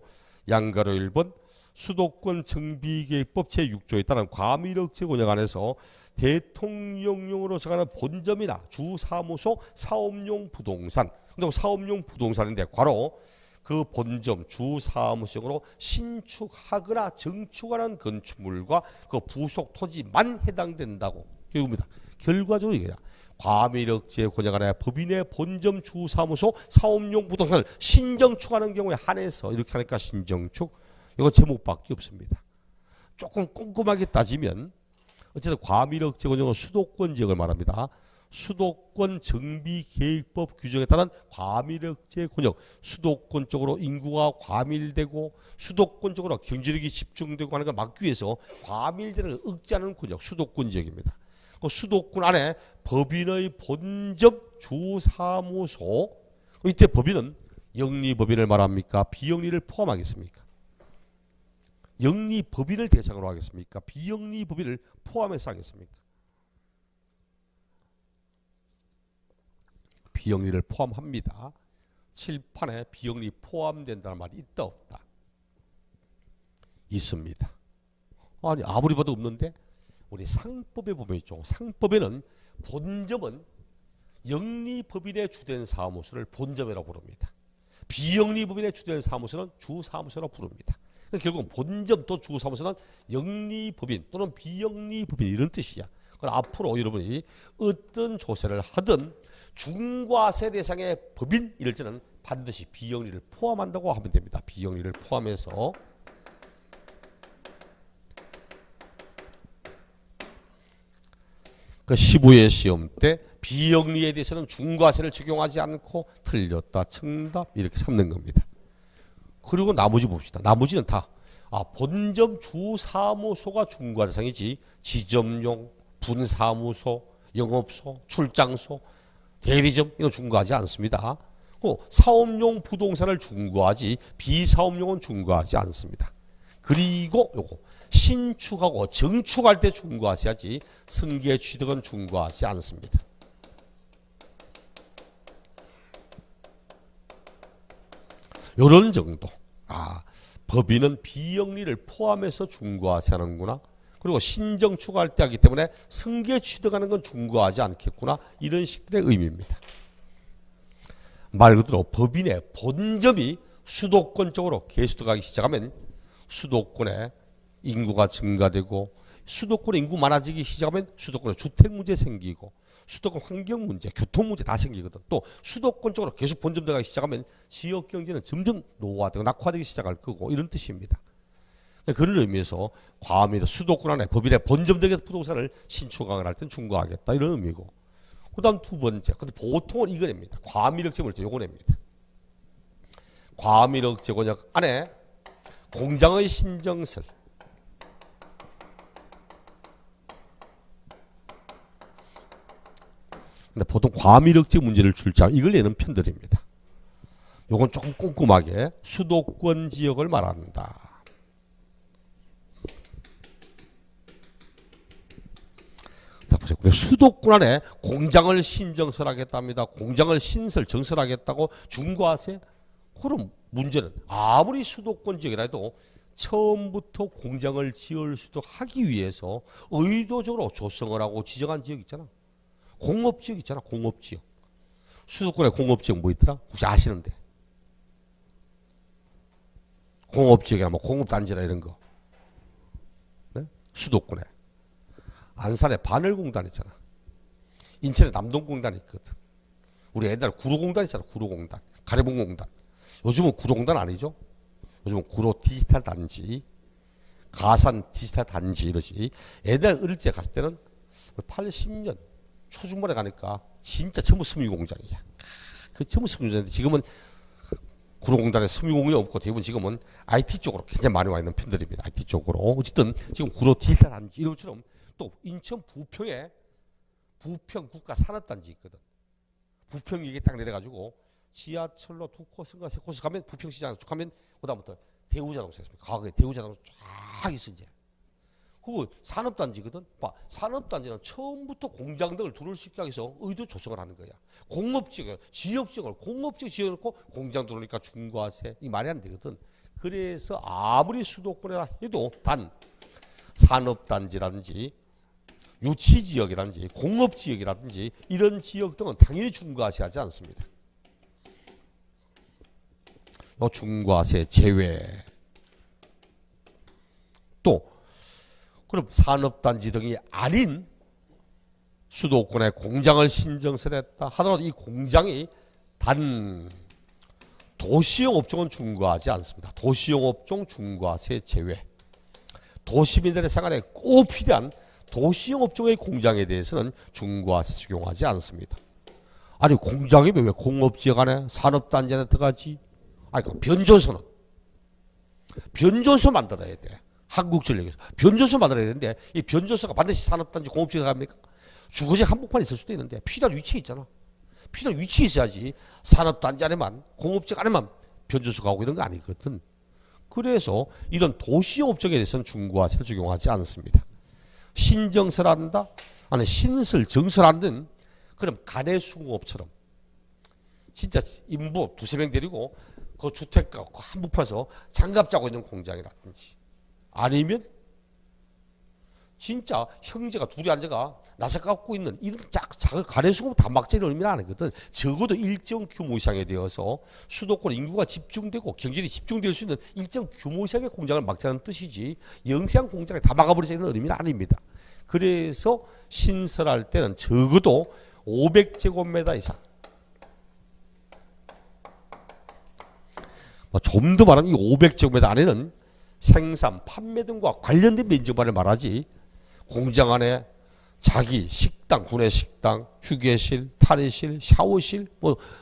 양가로 1번 수도권 정비계획법 제6조에 따른 과밀억제 권역 안에서 대통령령으로 정하는 본점이나 주사무소, 사업용 부동산. 근데 사업용 부동산인데 괄호 그 본점, 주사무소용으로 신축하거나 증축하는 건축물과 그 부속 토지만 해당된다고. 이겁니다. 결과적으로 이거야. 과밀억제 권역 안에 법인의 본점, 주사무소, 사업용 부동산을 신정축하는 경우에 한해서 이렇게 하니까 신정축. 이거 제목밖에 없습니다. 조금 꼼꼼하게 따지면 어쨌든 과밀억제 권역은 수도권 지역을 말합니다. 수도권 정비계획법 규정에 따른 과밀억제 권역, 수도권 쪽으로 인구가 과밀되고 수도권 쪽으로 경제력이 집중되고 하는 걸 막기 위해서 과밀되는 걸 억제하는 권역, 수도권 지역입니다. 그 수도권 안에 법인의 본점, 주사무소, 이때 법인은 영리법인을 말합니까? 비영리를 포함하겠습니까? 영리법인을 대상으로 하겠습니까? 비영리법인을 포함해서 하겠습니까? 비영리를 포함합니다. 칠판에 비영리 포함된다는 말이 있다 없다? 있습니다. 아니 아무리 봐도 없는데 우리 상법에 보면 있죠. 상법에는 본점은 영리법인의 주된 사무소를 본점이라고 부릅니다. 비영리법인의 주된 사무소는 주사무소라고 부릅니다. 결국 본점 또 주사무소는 영리법인 또는 비영리법인 이런 뜻이야. 그럼 앞으로 여러분이 어떤 조세를 하든 중과세 대상의 법인 이럴 때는 반드시 비영리를 포함한다고 하면 됩니다. 비영리를 포함해서 그 15회 시험 때 비영리에 대해서는 중과세를 적용하지 않고 틀렸다, 정답 이렇게 삼는 겁니다. 그리고 나머지 봅시다. 나머지는 다 본점 주사무소가 중과세 대상이지 지점용, 분사무소, 영업소, 출장소, 대리점 이거 중과하지 않습니다. 사업용 부동산을 중과하지 비사업용은 중과하지 않습니다. 그리고 요거 신축하고 증축할 때 중과하셔야지 승계 취득은 중과하지 않습니다. 요런 정도. 법인은 비영리를 포함해서 중과하셔야 하는구나. 그리고 신정축할 때 하기 때문에 승계 취득하는 건 중과하지 않겠구나. 이런 식들의 의미입니다. 말 그대로 법인의 본점이 수도권 쪽으로 개수득하기 시작하면 수도권에 인구가 증가되고 수도권에 인구 많아지기 시작하면 수도권에 주택 문제 생기고 수도권 환경 문제, 교통 문제 다 생기거든. 또 수도권 쪽으로 계속 본점 들어가기 시작하면 지역 경제는 점점 노화되고 낙화되기 시작할 거고 이런 뜻입니다. 그런 의미에서 과밀 수도권 안에 법인의 본점되게 부동산을 신축하거나 할 때는 중과하겠다 이런 의미고. 그 다음 두 번째, 근데 보통은 이거 냅니다. 과밀억제 물때 요거 냅니다. 과밀억제 권역 안에 공장의 신정설, 근데 보통 과밀억제 문제를 출제하면 이걸 내는 편들입니다. 요건 조금 꼼꼼하게 수도권 지역을 말한다. 자, 보세요. 수도권 안에 공장을 신정설하겠답니다. 공장을 신설, 정설하겠다고 중과세? 그럼 문제는 아무리 수도권 지역이라 해도 처음부터 공장을 지을 수도 하기 위해서 의도적으로 조성을 하고 지정한 지역 있잖아. 공업지역 있잖아. 공업지역. 수도권에 공업지역 뭐 있더라? 혹시 아시는데? 공업지역이나 뭐 공업단지나 이런 거. 네? 수도권에. 안산에 바늘공단 있잖아. 인천에 남동공단 있거든. 우리 옛날에 구로공단 있잖아. 구로공단. 가래봉공단. 요즘은 구로공단 아니죠? 요즘은 구로 디지털 단지, 가산 디지털 단지 이러지. 옛날 어릴 때 갔을 때는 80년 초중반에 가니까 진짜 전부 섬유공장이야. 그 전부 섬유공장인데 지금은 구로공단에 섬유공장이 없고 대부분 지금은 IT 쪽으로 굉장히 많이 와 있는 편들입니다. IT 쪽으로. 어쨌든 지금 구로 디지털단지 이런 것처럼 또 인천 부평에 부평 국가산업단지 있거든. 부평 이게 딱 내려가지고 지하철로 2코스인가 3코스 가면 부평시장에서 쭉 가면 그다음부터 대우자동차 있습니다. 과거에 대우자동차 쫙 있어 이제. 그거 산업단지거든. 봐, 산업단지는 처음부터 공장들을 두를 수 있게 해서 의도 조성을 하는 거야. 공업지역, 지역적으로 공업지역 지어놓고 공장 들어오니까 중과세 이 말이 안 되거든. 그래서 아무리 수도권이라 해도 단 산업단지라든지 유치지역이라든지 공업지역이라든지 이런 지역 등은 당연히 중과세하지 않습니다. 요 중과세 제외. 또 그럼 산업단지 등이 아닌 수도권에 공장을 신정설했다 하더라도 이 공장이 단 도시형 업종은 중과하지 않습니다. 도시형 업종 중과세 제외. 도시민들의 생활에 꼭 필요한 도시형 업종의 공장에 대해서는 중과세 적용하지 않습니다. 아니 공장이면 왜 공업지역 안에 산업단지 안에 들어가지? 아니 그 변조소는 변조소 만들어야 돼. 한국전력에서 변조소 만들어야 되는데 이 변조소가 반드시 산업단지 공업지역에 갑니까? 주거지 한복판에 있을 수도 있는데 필요한 위치에 있잖아. 필요한 위치에 있어야지 산업단지 안에만 공업지역 안에만 변조소가 오고 이런 거 아니거든. 그래서 이런 도시형 업종에 대해서는 중과세를 적용하지 않습니다. 신정설한다? 아니 신설 정설하는 그럼 가내수공업처럼 진짜 인부 두세 명 데리고 그 주택가 한복판에서 장갑 짜고 있는 공장이라든지 아니면 진짜 형제가 둘이 앉아가 나사 깎고 있는 이런 작은 가내수공업 단막재를 의미는 안 하거든. 적어도 일정 규모 이상에 되어서 수도권 인구가 집중되고 경제력이 집중될 수 있는 일정 규모 이상의 공장을 막자는 뜻이지 영세한 공장에 다 막아버리자는 의미는 아닙니다. 그래서 신설할 때는 적어도 500제곱미터 이상 좀 더 말하면 이 500제곱미터 안에는 생산, 판매 등과 관련된 면적만을 말하지 공장 안에 자기 식당, 구내 식당, 휴게실, 탈의실, 샤워실,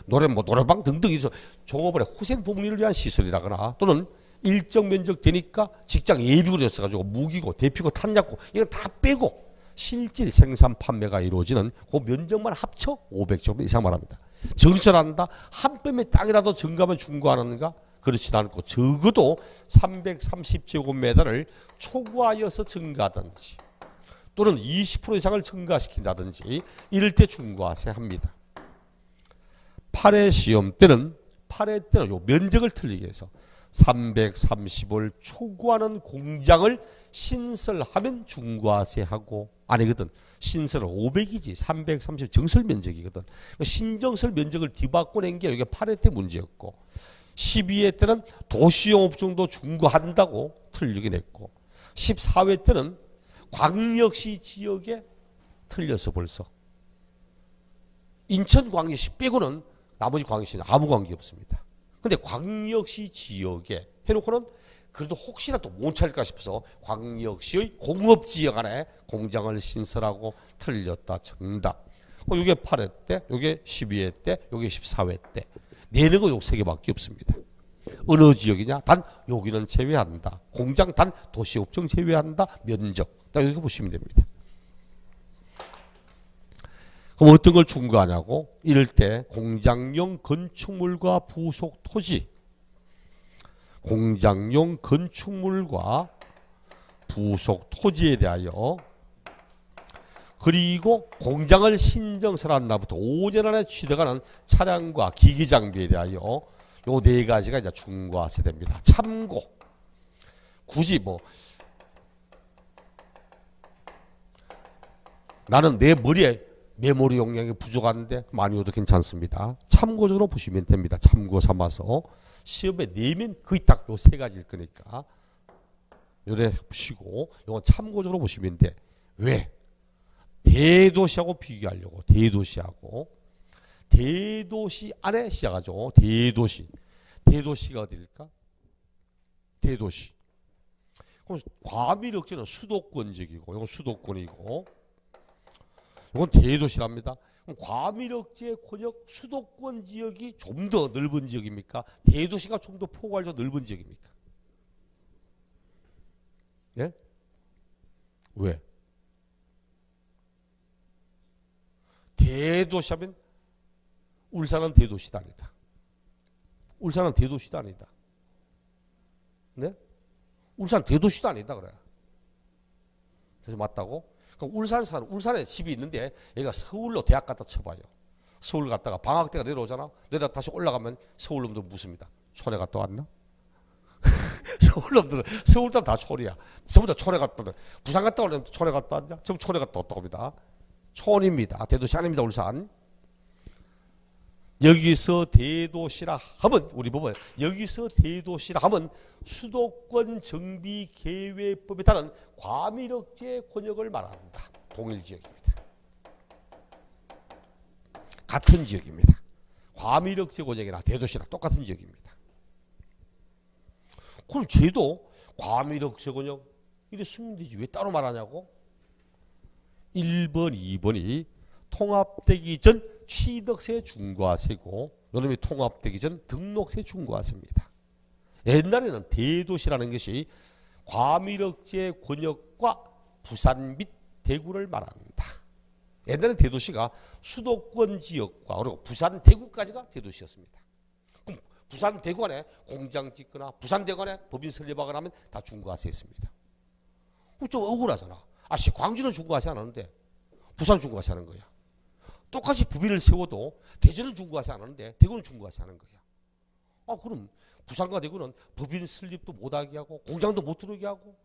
노래방 등등 있어 종업원의 후생 복리를 위한 시설이라거나 또는 일정 면적 되니까 직장 예비구로 졌어가지고 무기고, 대피고, 탄약고 이건 다 빼고 실질 생산 판매가 이루어지는 그 면적만 합쳐 500제곱미터 이상 말합니다. 정설한다 한 뼘의 땅이라도 증가하면 중과하는가? 그렇지 않고 적어도 330제곱미터를 초과하여서 증가하든지 또는 20% 이상을 증가시킨다든지 이럴 때 중과세 합니다. 8회 시험 때는 요 면적을 틀리게 해서 330을 초과하는 공장을 신설하면 중과세하고 아니거든. 신설은 500이지 330 정설 면적이거든. 신정설 면적을 뒤바꿔낸 게 이게 8회 때 문제였고 12회 때는 도시형 업종도 중과한다고 틀리게 냈고 14회 때는 광역시 지역에 틀려서 벌써 인천광역시 빼고는 나머지 광역시는 아무 관계 없습니다. 근데 광역시 지역에 해놓고는 그래도 혹시나 또 못 찾을까 싶어서 광역시의 공업지역 안에 공장을 신설하고 틀렸다 정답. 이게 8회 때, 이게 12회 때, 이게 14회 때. 내는 거 요 세 개밖에 없습니다. 어느 지역이냐? 단 여기는 제외한다. 공장 단 도시업종 제외한다. 면적. 딱 이렇게 보시면 됩니다. 그럼 어떤 걸 중과하냐고? 이럴 때 공장용 건축물과 부속 토지, 공장용 건축물과 부속 토지에 대하여 그리고 공장을 신정설한 날부터 5년 안에 취득하는 차량과 기기 장비에 대하여 요 네 가지가 이제 중과세됩니다. 참고 굳이 나는 내 머리에 메모리 용량이 부족한데 많이 오도 괜찮습니다. 참고적으로 보시면 됩니다. 참고 삼아서 시험에 내면 거의 딱 요 세 가지일 거니까 요래 보시고 요건 참고적으로 보시면 돼. 왜? 대도시하고 비교하려고. 대도시 안에 시작하죠. 대도시가 어디일까? 대도시. 그럼 과밀억제는 수도권 지역이고 이건 수도권이고 이건 대도시랍니다. 그럼 과밀억제 권역 수도권 지역이 좀 더 넓은 지역입니까? 대도시가 좀 더 포괄적 넓은 지역입니까? 예? 왜? 대도시하면 울산은 대도시도 아니다. 울산은 대도시도 아니다. 네? 울산 대도시도 아니다 그래. 그래서 맞다고? 그럼 울산에 집이 있는데 얘가 서울로 대학 갔다 쳐봐요. 서울 갔다가 방학 때가 내려오잖아. 내려다 다시 올라가면 서울 놈들 묻습니다. 촌에 갔다 왔나? 서울 놈들은 서울 사람 다 촌이야. 전부 다 촌에 갔다 왔다. 부산 갔다 오면 촌에 갔다 왔냐? 전부 촌에 갔다 왔다고 합니다. 촌입니다. 대도시 아닙니다. 울산. 여기서 대도시라 하면 우리 보면 여기서 대도시라 하면 수도권 정비 계획법에 따른 과밀억제 권역을 말한다. 동일 지역입니다. 같은 지역입니다. 과밀억제 권역이나 대도시나 똑같은 지역입니다. 그럼 쟤도 과밀억제 권역 이래 쓰면 되지 왜 따로 말하냐고? 1번, 2번이 통합되기 전 취득세 중과세고 요놈이 통합되기 전 등록세 중과세입니다. 옛날에는 대도시라는 것이 과밀억제 권역과 부산 및 대구를 말한다. 옛날에는 대도시가 수도권 지역과 그리고 부산 대구까지가 대도시였습니다. 그럼 부산 대구안에 공장 짓거나 부산 대구안에 법인 설립하거나 하면 다 중과세했습니다. 좀 억울하잖아. 광주는 중과세 안 하는데 부산 중과세 하는 거야. 똑같이 법인을 세워도 대전은 중과세 안 하는데 대구는 중과세 하는 거야. 그럼 부산과 대구는 법인 설립도 못하게 하고 공장도 못 들어오게 하고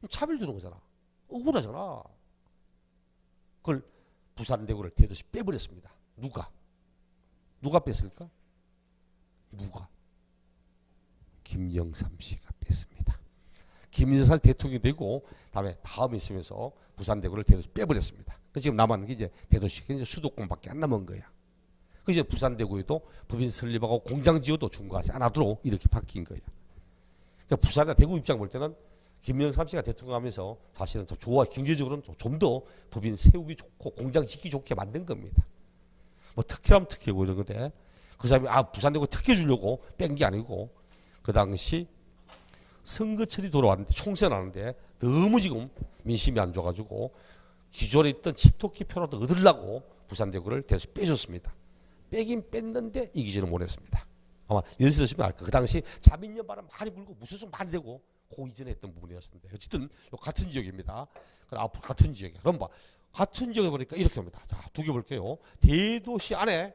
차별 두는 거잖아. 억울하잖아. 그걸 부산 대구를 대도시 빼버렸습니다. 누가 뺐을까? 김영삼 씨가 뺐습니다. 김인살 대통령이 되고 다음에 있으면서 부산 대구를 대도시 빼버렸습니다. 지금 남은 게 이제 대도시 이제 수도권밖에 안 남은 거야. 그 이제 부산 대구에도 법인 설립하고 공장 지어도 중과세 안 하도록 이렇게 바뀐 거야. 그러니까 부산이나 대구 입장 볼 때는 김영삼 씨가 대통령 하면서 사실은 경제적으로는 좀 더 법인 세우기 좋고 공장 짓기 좋게 만든 겁니다. 뭐 특혜하면 특혜고 이런 건데 그 사람이 부산 대구 특혜 주려고 뺀 게 아니고 그 당시 선거철이 돌아왔는데 총선하는데 너무 지금 민심이 안 좋아가지고 기존에 있던 집토끼표라도 얻으려고 부산 대구를 대서 빼줬습니다. 빼긴 뺐는데 이기지는 못했습니다. 아마 연세드시면 그 당시 자민련 바람 많이 불고 무소속 많이 되고 그 이전에 했던 부분이었는데 어쨌든 같은 지역입니다. 앞으로 같은 지역이야. 그럼 같은 지역에 보니까 이렇게 합니다. 자, 두 개 볼게요. 대도시 안에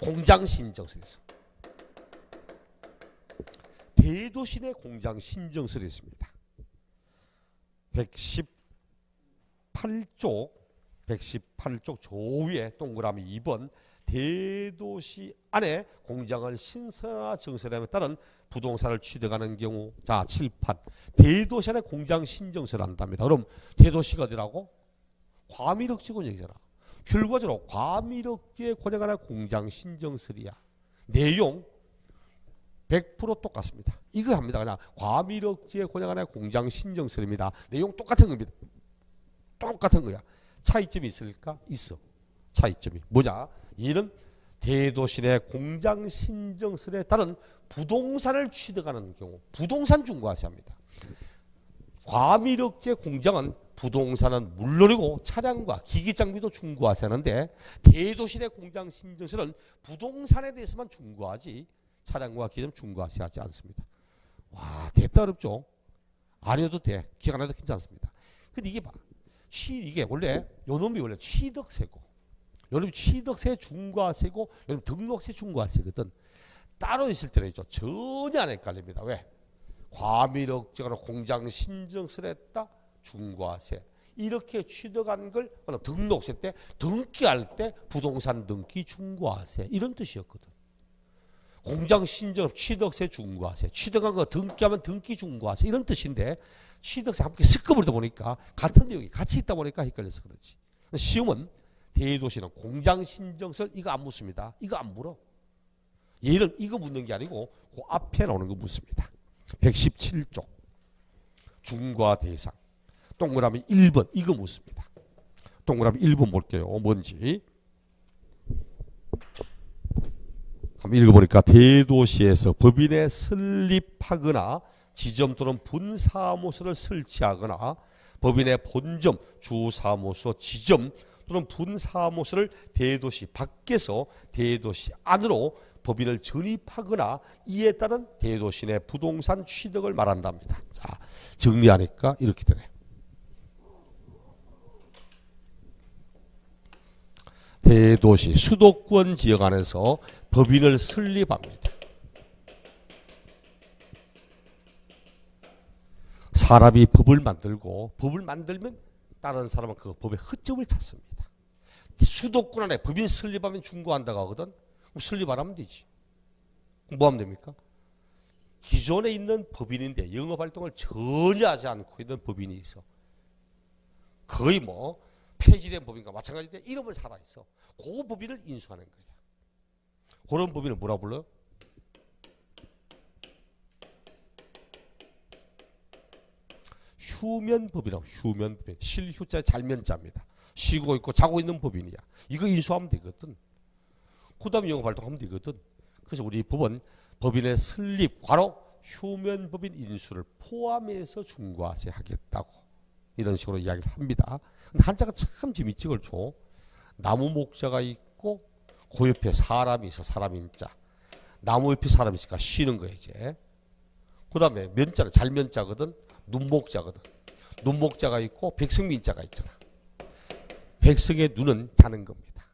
공장 신정설이 있어. 대도시 내 공장 신정설이 있습니다. 118쪽 조위에 동그라미 2번 대도시 안에 공장을 신설하거나 정설함에 따른 부동산을 취득하는 경우 자 칠판 대도시 안에 공장 신정설을 한답니다. 그럼 대도시가 어디라고? 과밀억제 권역이잖아. 결과적으로 과밀억제 권역 안에 공장 신정설이야. 내용 100% 똑같습니다. 이거 합니다. 그냥 과밀억제 권역 안에 공장 신정설입니다. 내용 똑같은 겁니다. 똑같은 거야. 차이점이 있을까? 있어. 차이점이. 뭐냐? 이는 대도시 내 공장 신정설에 따른 부동산을 취득하는 경우 부동산 중과세합니다. 과밀억제 공장은 부동산은 물론이고 차량과 기기 장비도 중과세하는데 대도시 내 공장 신정설은 부동산에 대해서만 중과하지 차량과 기름 중과세하지 않습니다. 와, 됐다 어렵죠? 안 해도 돼. 기억 안 해도 괜찮습니다. 근데 이게 원래 요놈이 원래 취득세고 요놈이 취득세 중과세고 요놈 등록세 중과세거든. 따로 있을 때는 있죠. 전혀 안 헷갈립니다. 왜? 과밀억제가 공장 신정설에 했다 중과세. 이렇게 취득한 걸 등록세 때 등기할 때 부동산 등기 중과세 이런 뜻이었거든. 공장 신정 취득세 중과세 취득한 거 등기하면 등기 중과세 이런 뜻인데 취득세 함께 섞어버리다 보니까 같은 내용이 같이 있다 보니까 헷갈려서 그렇지. 시험은 대도시는 공장 신정설 이거 안 묻습니다. 이거 안 물어. 얘는 이거 묻는 게 아니고 그 앞에 나오는 거 묻습니다. 117쪽 중과 대상 동그라미 1번 이거 묻습니다. 동그라미 1번 볼게요. 뭔지 한번 읽어보니까 대도시에서 법인에 설립하거나 지점 또는 분사무소를 설치하거나 법인의 본점, 주사무소, 지점 또는 분사무소를 대도시 밖에서 대도시 안으로 법인을 전입하거나 이에 따른 대도시 내 부동산 취득을 말한답니다. 자, 정리하니까 이렇게 되네요. 대도시, 수도권 지역 안에서 법인을 설립합니다. 사람이 법을 만들고 법을 만들면 다른 사람은 그 법의 허점을 찾습니다. 수도권 안에 법인 설립하면 중고한다고 하거든. 그럼 설립 안 하면 되지. 그럼 뭐 하면 됩니까? 기존에 있는 법인인데 영업활동을 전혀 하지 않고 있는 법인이 있어. 거의 뭐 폐지된 법인과 마찬가지인데 이름은 살아있어. 그 법인을 인수하는 거야. 그런 법인을 뭐라 불러요? 휴면법이라고. 휴면법. 실휴자 잘면자입니다. 쉬고 있고 자고 있는 법인이야. 이거 인수하면 되거든. 그 다음에 영업활동하면 되거든. 그래서 우리 법은 법인의 설립, 과로 휴면법인 인수를 포함해서 중과세 하겠다고 이런 식으로 이야기를 합니다. 한자가 참 재밌지 그렇죠. 나무 목자가 있고 그 옆에 사람이 있어. 사람 인자. 나무 옆에 사람이 있으니까 쉬는 거야 이제. 그 다음에 면자는 잘면자거든. 눈목자거든. 눈목자가 있고 백성민자가 있잖아. 백성의 눈은 자는 겁니다.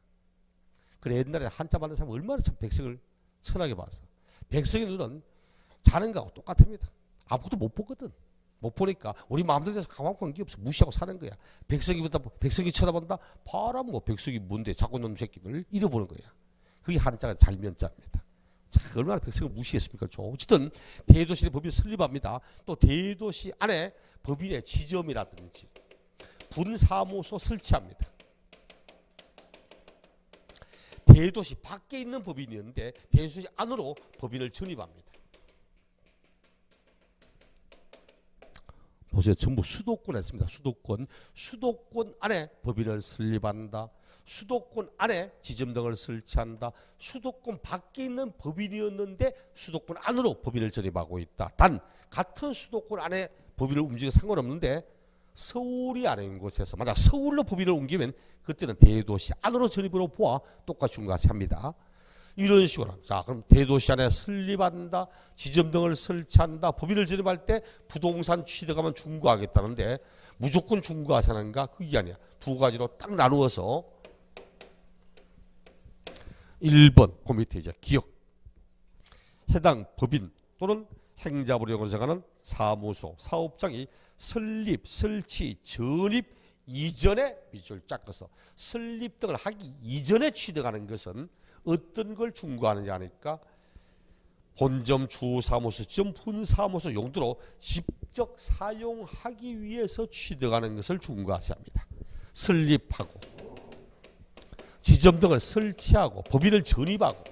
그래 옛날에 한자 만든 사람 얼마나 참 백성을 천하게 봤어. 백성의 눈은 자는 거하고 똑같습니다. 아무것도 못 보거든. 못 보니까 우리 마음대로 해서 가만히 관계 없어. 무시하고 사는 거야. 백성이 쳐다본다. 봐라 뭐 백성이 뭔데 자꾸 놈 새끼들 잃어보는 거야. 그게 한자가 잘면자입니다. 자, 얼마나 백성을 무시했습니까? 어쨌든 대도시 내 법인을 설립합니다. 또 대도시 안에 법인의 지점이라든지 분사무소 설치합니다. 대도시 밖에 있는 법인이었는데 대도시 안으로 법인을 전입합니다. 보세요. 전부 수도권에 있습니다. 수도권 안에 법인을 설립한다. 수도권 안에 지점 등을 설치한다. 수도권 밖에 있는 법인이었는데 수도권 안으로 법인을 전입하고 있다. 단 같은 수도권 안에 법인을 움직여 상관없는데 서울이 아닌 곳에서 만약 서울로 법인을 옮기면 그때는 대도시 안으로 전입으로 보아 똑같이 중과세합니다. 이런 식으로. 자, 그럼 대도시 안에 설립한다, 지점 등을 설치한다, 법인을 전입할 때 부동산 취득하면 중과하겠다는데 무조건 중과하자는가? 그게 아니야. 두 가지로 딱 나누어서 1번, 그 밑에 이제 기억. 해당 법인 또는 행자부령으로 정하는 사무소, 사업장이 설립, 설치, 전입 이전에 밑줄 쫙 꺼서 설립 등을 하기 이전에 취득하는 것은 어떤 걸 중과하느냐 하니까 본점, 주사무소, 점, 분사무소 용도로 직접 사용하기 위해서 취득하는 것을 중과세합니다. 설립하고 지점 등을 설치하고 법인을 전입하고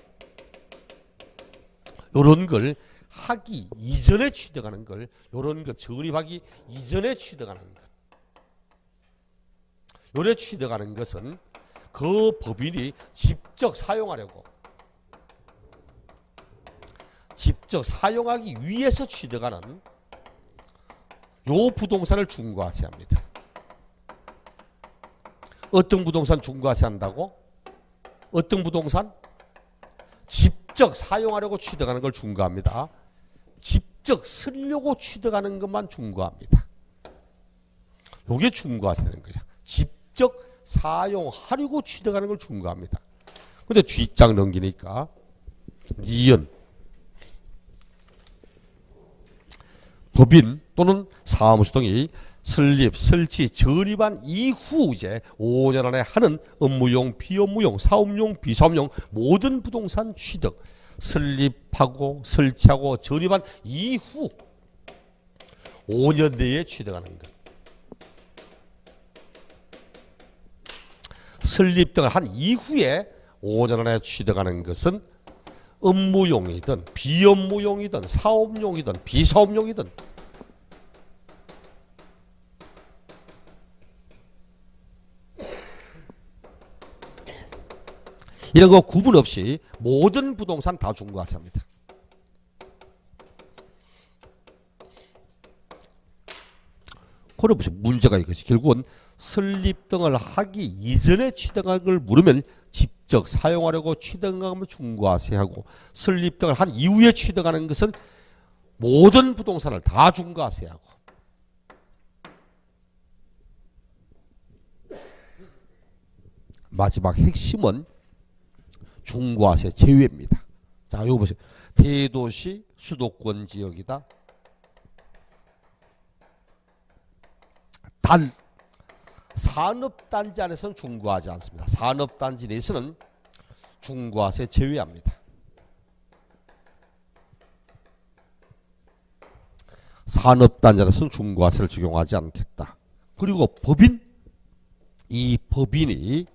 이런 걸 하기 이전에 취득하는 걸 이런 것 전입하기 이전에 취득하는 것 요래 취득하는 것은 그 법인이 직접 사용하려고 직접 사용하기 위해서 취득하는 요 부동산을 중과세합니다. 어떤 부동산 중과세한다고? 어떤 부동산? 직접 사용하려고 취득하는 걸 중과합니다. 직접 쓰려고 취득하는 것만 중과합니다. 요게 중과세되는 거야. 직접 사용하려고 취득하는 걸 중과합니다. 근데 뒷장 넘기니까 니은 법인 또는 사무소 등이 설립, 설치, 전입한 이후 이제 5년 안에 하는 업무용, 비업무용, 사업용, 비사업용 모든 부동산 취득 설립하고 설치하고 전입한 이후 5년 내에 취득하는 것. 설립 등을 한 이후에 5년 안에 취득하는 것은 업무용이든 비업무용이든 사업용이든 비사업용이든 이런 거 구분 없이 모든 부동산 다 중과세합니다. 그래 보세요. 문제가 이것이 결국은 설립 등을 하기 이전에 취득額을 물으면 직접 사용하려고 취득하면 중과세하고, 설립 등을 한 이후에 취득하는 것은 모든 부동산을 다 중과세하고. 마지막 핵심은 중과세 제외입니다. 자, 이거 보세요. 대도시 수도권 지역이다. 단 산업단지 안에서는 중과하지 않습니다. 산업단지 내에서는 중과세 제외합니다. 산업단지 안에서는 중과세를 적용하지 않겠다. 그리고 법인, 이 법인이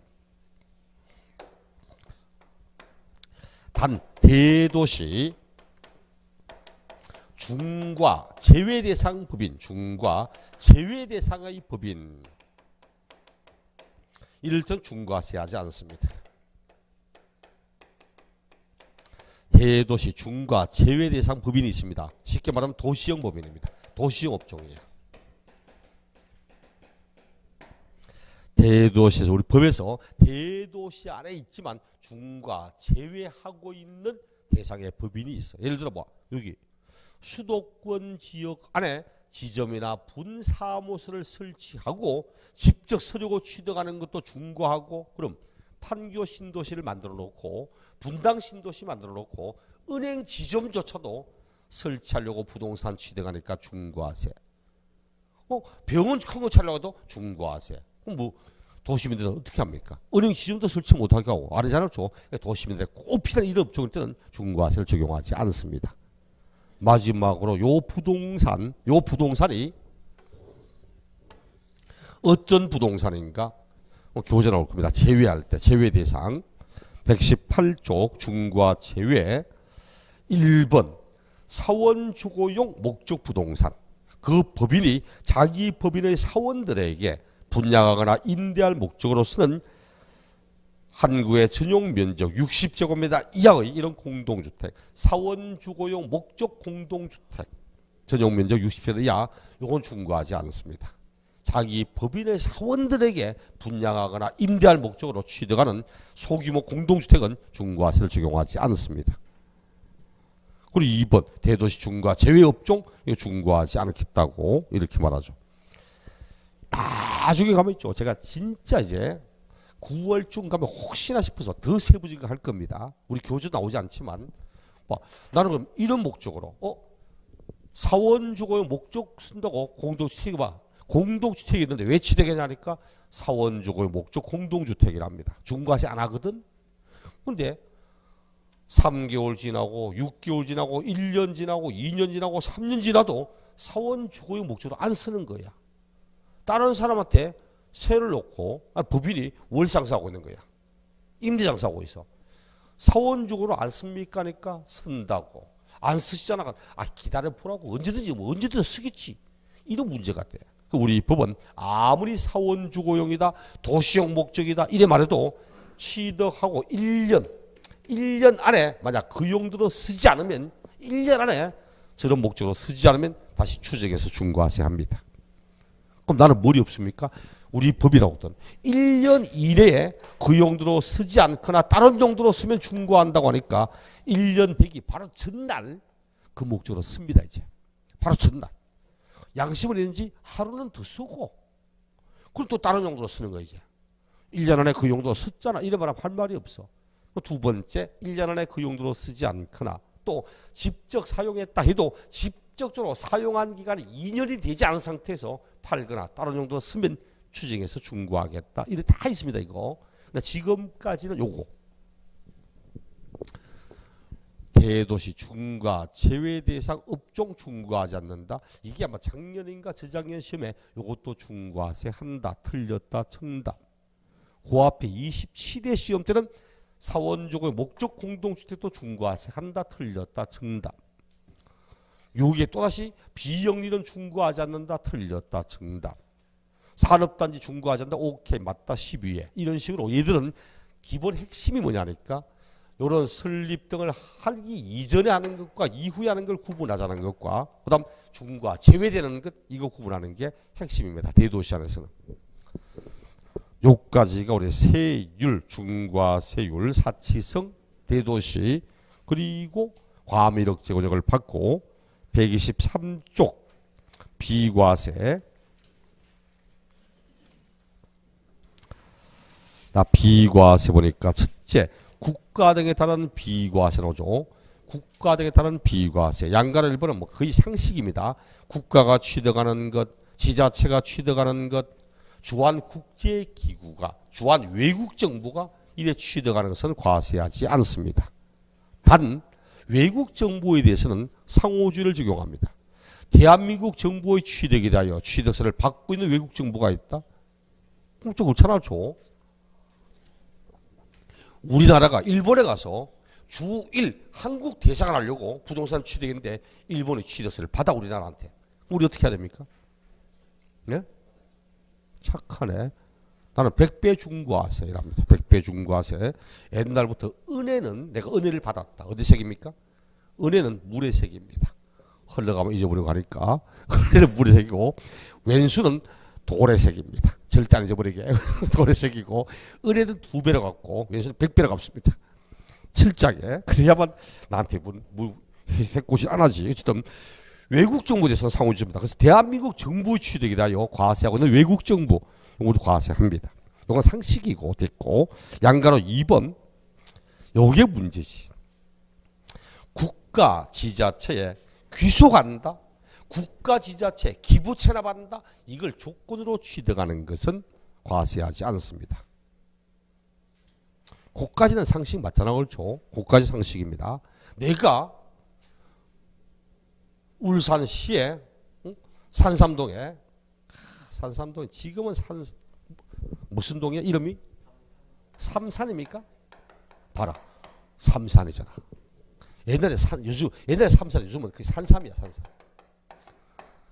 단 대도시 중과 제외 대상 법인, 중과 제외 대상의 법인, 이를 땐 중과세하지 않습니다. 대도시 중과 제외 대상 법인이 있습니다. 쉽게 말하면 도시형 법인입니다. 도시형 업종이에요. 대도시에서, 우리 법에서 대도시 안에 있지만 중과 제외하고 있는 대상의 법인이 있어요. 예를 들어 여기 수도권 지역 안에 지점이나 분사무소를 설치하고 직접 서류고 취득하는 것도 중과하고, 그럼 판교 신도시를 만들어 놓고 분당 신도시 만들어 놓고 은행 지점조차도 설치하려고 부동산 취득하니까 중과세. 병원 큰 거 차려도 중과세. 그럼 도시민들은 어떻게 합니까? 은행 지점도 설치 못하게 하고 안 하잖아요. 도시민들이 꼭 필요한 이런 업종일 때는 중과세를 적용하지 않습니다. 마지막으로 요 부동산이 어떤 부동산인가? 교재 나올 겁니다. 제외할 때, 제외 대상 118쪽 중과 제외 1번 사원주거용 목적 부동산. 그 법인이 자기 법인의 사원들에게 분양하거나 임대할 목적으로 쓰는 한구의 전용 면적 60제곱미터 이하의 이런 공동주택, 사원주거용 목적 공동주택 전용 면적 60제곱미터 이하, 요건 중과하지 않습니다. 자기 법인의 사원들에게 분양하거나 임대할 목적으로 취득하는 소규모 공동주택은 중과세를 적용하지 않습니다. 그리고 2번 대도시 중과 제외업종, 이거 중과하지 않겠다고 이렇게 말하죠. 나중에 가면 있죠. 제가 진짜 이제 9월쯤 가면 혹시나 싶어서 더 세부적이게 할 겁니다. 우리 교재 나오지 않지만 나는 그럼 이런 목적으로 사원주거용 목적 쓴다고 공동주택이 공동주택이 있는데 왜 취득했냐니까 사원주거용 목적 공동주택이랍니다. 중과세 안 하거든. 근데 3개월 지나고 6개월 지나고 1년 지나고 2년 지나고 3년 지나도 사원주거용 목적으로 안 쓰는 거야. 다른 사람한테 세를 놓고 법인이 월상사하고 있는 거야. 임대장사하고 있어. 사원주거로 안 씁니까? 하니까 쓴다고. 안 쓰시잖아. 기다려보라고. 언제든지 쓰겠지. 이런 문제가 돼. 우리 법은 아무리 사원주거용이다, 도시용 목적이다 이래 말해도 취득하고 1년 안에 만약 그 용도로 쓰지 않으면 1년 안에 저런 목적으로 쓰지 않으면 다시 추적해서 중과세 합니다. 그럼 나는 머리 없습니까? 우리 법이라거든. 1년 이내에 그 용도로 쓰지 않거나 다른 용도로 쓰면 중과한다고 하니까 1년 되기 바로 전날 그 목적으로 씁니다. 이제 바로 전날. 양심을 있는지 하루는 더 쓰고 그리고 또 다른 용도로 쓰는 거야. 이제 1년 안에 그 용도로 썼잖아. 이래 말하면 할 말이 없어. 두 번째, 1년 안에 그 용도로 쓰지 않거나 또 직접 사용했다 해도 직접적으로 사용한 기간이 2년이 되지 않은 상태에서 팔거나 다른 용도로 쓰면 추징해서 중과하겠다. 이래 다 있습니다. 이거. 근데 지금까지는 요거. 대도시 중과 제외 대상 업종 중과하지 않는다. 이게 아마 작년인가 저작년 시험에 요것도 중과세 한다. 틀렸다. 정답. 그 앞에 27회 시험 때는 사원주거 목적 공동주택도 중과세 한다. 틀렸다. 정답. 여기에 또다시 비영리는 중과하지 않는다. 틀렸다. 정답. 산업단지 중과하지 않는다. 오케이. 맞다. 12회. 이런 식으로 얘들은 기본 핵심이 뭐냐니까 이런 설립 등을 하기 이전에 하는 것과 이후에 하는 걸 구분하자는 것과 그 다음 중과 제외되는 것 이거 구분하는 게 핵심입니다. 대도시 안에서는. 요까지가 우리 세율, 중과 세율, 사치성, 대도시 그리고 과밀억 제고적을 받고 123쪽 비과세. 비과세 보니까 첫째 국가 등에 따른 비과세 나오죠. 국가 등에 따른 비과세. 양가를 일본은 뭐 거의 상식입니다. 국가가 취득하는 것, 지자체가 취득하는 것, 주한 국제기구가, 주한 외국 정부가 이래 취득하는 것은 과세하지 않습니다. 단 외국 정부에 대해서는 상호주의를 적용합니다. 대한민국 정부의 취득에 대하여 취득세를 받고 있는 외국 정부가 있다? 그럼 좀 그렇잖아요. 우리나라가 일본에 가서 주1 한국 대상을 하려고 부동산 취득인데 일본의 취득세를 받아 우리나라한테. 우리 어떻게 해야 됩니까? 네? 착하네. 나는 100배 중과세랍니다. 100배 중과세. 옛날부터 은혜는 내가 은혜를 받았다. 어디 색입니까? 은혜는 물의 색입니다. 흘러가면 잊어버리고 가니까 은혜는 물의 색이고 왼수는 돌의 색입니다. 절대 안 잊어버리게. 돌의 색이고 은혜는 2배로 갚고 왼수는 100배로 갚습니다. 철저하게. 그래야만 나한테 해코지 안 하지. 어쨌든 외국 정부에 대해서는 상호주의입니다. 그래서 대한민국 정부의 취득에 대하여 과세하고 있는 외국 정부 이것도 과세합니다. 이건 상식이고 됐고 양가로 2번 요게 문제지. 국가 지자체에 귀속한다. 국가 지자체 기부 체납한다. 이걸 조건으로 취득하는 것은 과세하지 않습니다. 그까지는 상식 맞잖아. 그렇죠? 그까지 상식입니다. 내가 울산시에 산삼동에 지금은 무슨 동이야? 이름이? 삼산입니까? 봐라. 삼산이잖아. 옛날에 삼산 요즘은 그 산삼이야.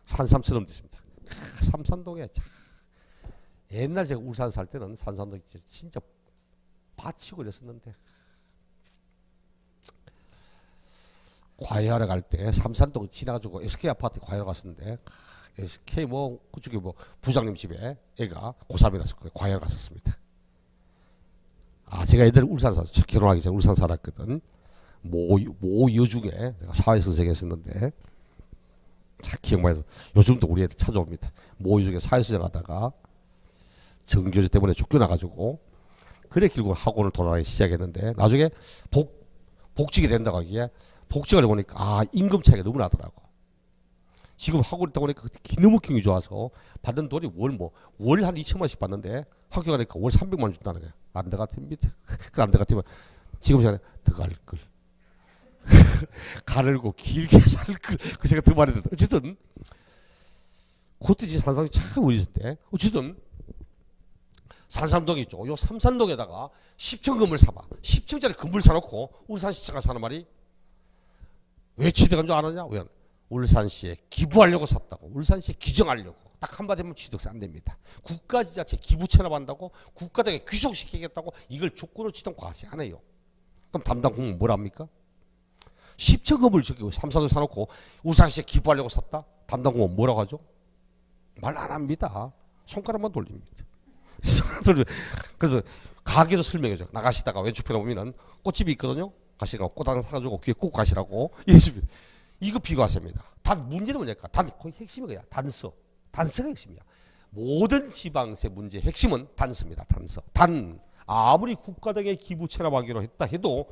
산삼처럼 됐습니다. 삼산동에 옛날 제가 울산 살 때는 산삼동 진짜 밭이고 그랬었는데 과외하러 갈 때 삼산동 지나가지고 SK 아파트 과외하러 갔었는데 SK 그쪽에 부장님 집에 애가 고3에 갔었거든요. 과외하러 갔었습니다. 제가 옛날에 울산 결혼하기 전에 울산 살았거든. 모 여중에 내가 사회선생님 했었는데 기억만 해도 요즘도 우리 애들 찾아옵니다. 모 여중에 사회선생 하다가 정교제 때문에 쫓겨나가지고 그래 결국 학원을 돌아다니기 시작했는데 나중에 복직이 된다고 하기에 복직을 해보니까 임금 차이가 너무 나더라고. 지금 학원 있다 보니까 너무 경이 좋아서 받는 돈이 월 한 2천만 원씩 받는데 학교 가니까 월 300만 원 준다는 거야. 안 돼 같으면 안 돼 같으면 지금 생각해 더 갈 걸. 가늘고 길게 살 걸. 그 생각 더 많이 들었다. 어쨌든 그때 산삼이 참 어리셨대. 어쨌든 산삼동이 있죠. 요 삼산동에다가 10층 건물 사봐. 10층짜리 건물 사놓고 울산시청가 사는 말이 왜 취득한 줄 아느냐? 왜? 울산시에 기부하려고 샀다고. 울산시에 기증하려고. 딱 한마디 하면 취득세 안 됩니다. 국가 지자체 기부 체납한다고 국가 등에 귀속시키겠다고 이걸 조건으로 취득 과세 안 해요. 그럼 담당 공무원 뭐랍니까? 10층 건물 저기 삼산동 사놓고 울산시에 기부하려고 샀다? 담당 공무원 뭐라고 하죠? 말 안 합니다. 손가락만 돌립니다. 그래서 가게도 설명해줘. 나가시다가 왼쪽편에 보면은 꽃집이 있거든요. 가시가 꽃 하나 사가지고 귀에 꼭 가시라고. 이거 비과세입니다. 단 문제는 뭐냐니까. 거의 핵심이 그야. 단서가 핵심이야. 모든 지방세 문제 핵심은 단서입니다. 단서. 아무리 국가 등에 기부 체납하기로 했다 해도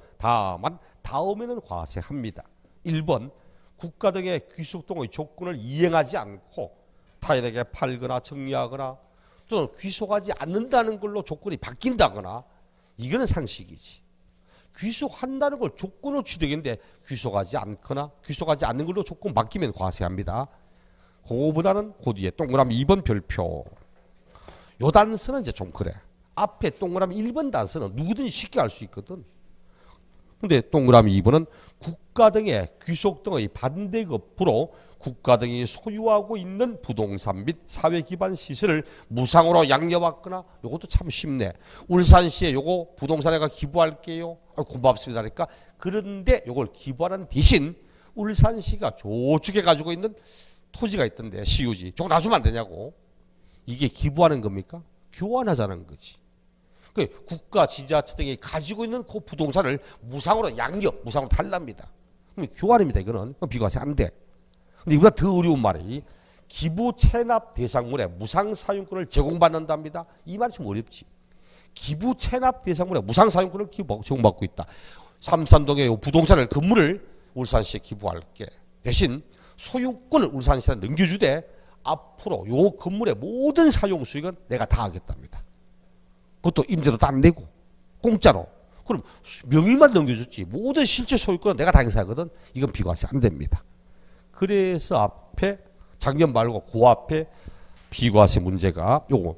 다음에는 과세합니다. 1번 국가 등의 귀속 등의 조건을 이행하지 않고 타인에게 팔거나 정리하거나 또는 귀속하지 않는다는 걸로 조건이 바뀐다거나 이거는 상식이지. 귀속한다는 걸 조건으로 취득인데 귀속하지 않거나 귀속하지 않는 걸로 조건 바뀌면 과세합니다. 그거보다는 그 뒤에 동그라미 2번 별표. 요 단서는 이제 좀 그래. 앞에 동그라미 1번 단서는 누구든지 쉽게 알 수 있거든. 근데 동그라미 2번은 국가 등의 귀속 등의 반대급부로 국가 등이 소유하고 있는 부동산 및 사회 기반 시설을 무상으로 양려받거나, 요것도 참 쉽네. 울산시에 요거 부동산에가 기부할게요. 고맙습니다. 그러니까 그런데 요걸 기부하는 대신 울산시가 저쪽에 가지고 있는 토지가 있던데, 시유지, 저거 놔주면 안 되냐고. 이게 기부하는 겁니까? 교환하자는 거지. 그 국가 지자체 등이 가지고 있는 그 부동산을 무상으로 양려, 무상으로 달랍니다. 그럼 교환입니다. 이거는 비과세 안 돼. 근데 이보다 더 어려운 말이 기부 체납 대상물에 무상 사용권을 제공받는답니다. 이 말이 좀 어렵지. 기부 체납 대상물에 무상 사용권을 제공받고 있다. 삼산동의 부동산을, 건물을 울산시에 기부할게. 대신 소유권을 울산시에 넘겨주되 앞으로 요 건물의 모든 사용 수익은 내가 다 하겠답니다. 그것도 임대료도 안 내고 공짜로. 그럼 명의만 넘겨줬지 모든 실제 소유권은 내가 다 행사하거든. 이건 비과세 안 됩니다. 그래서 앞에 작년 말고 그 앞에 비과세 문제가 요거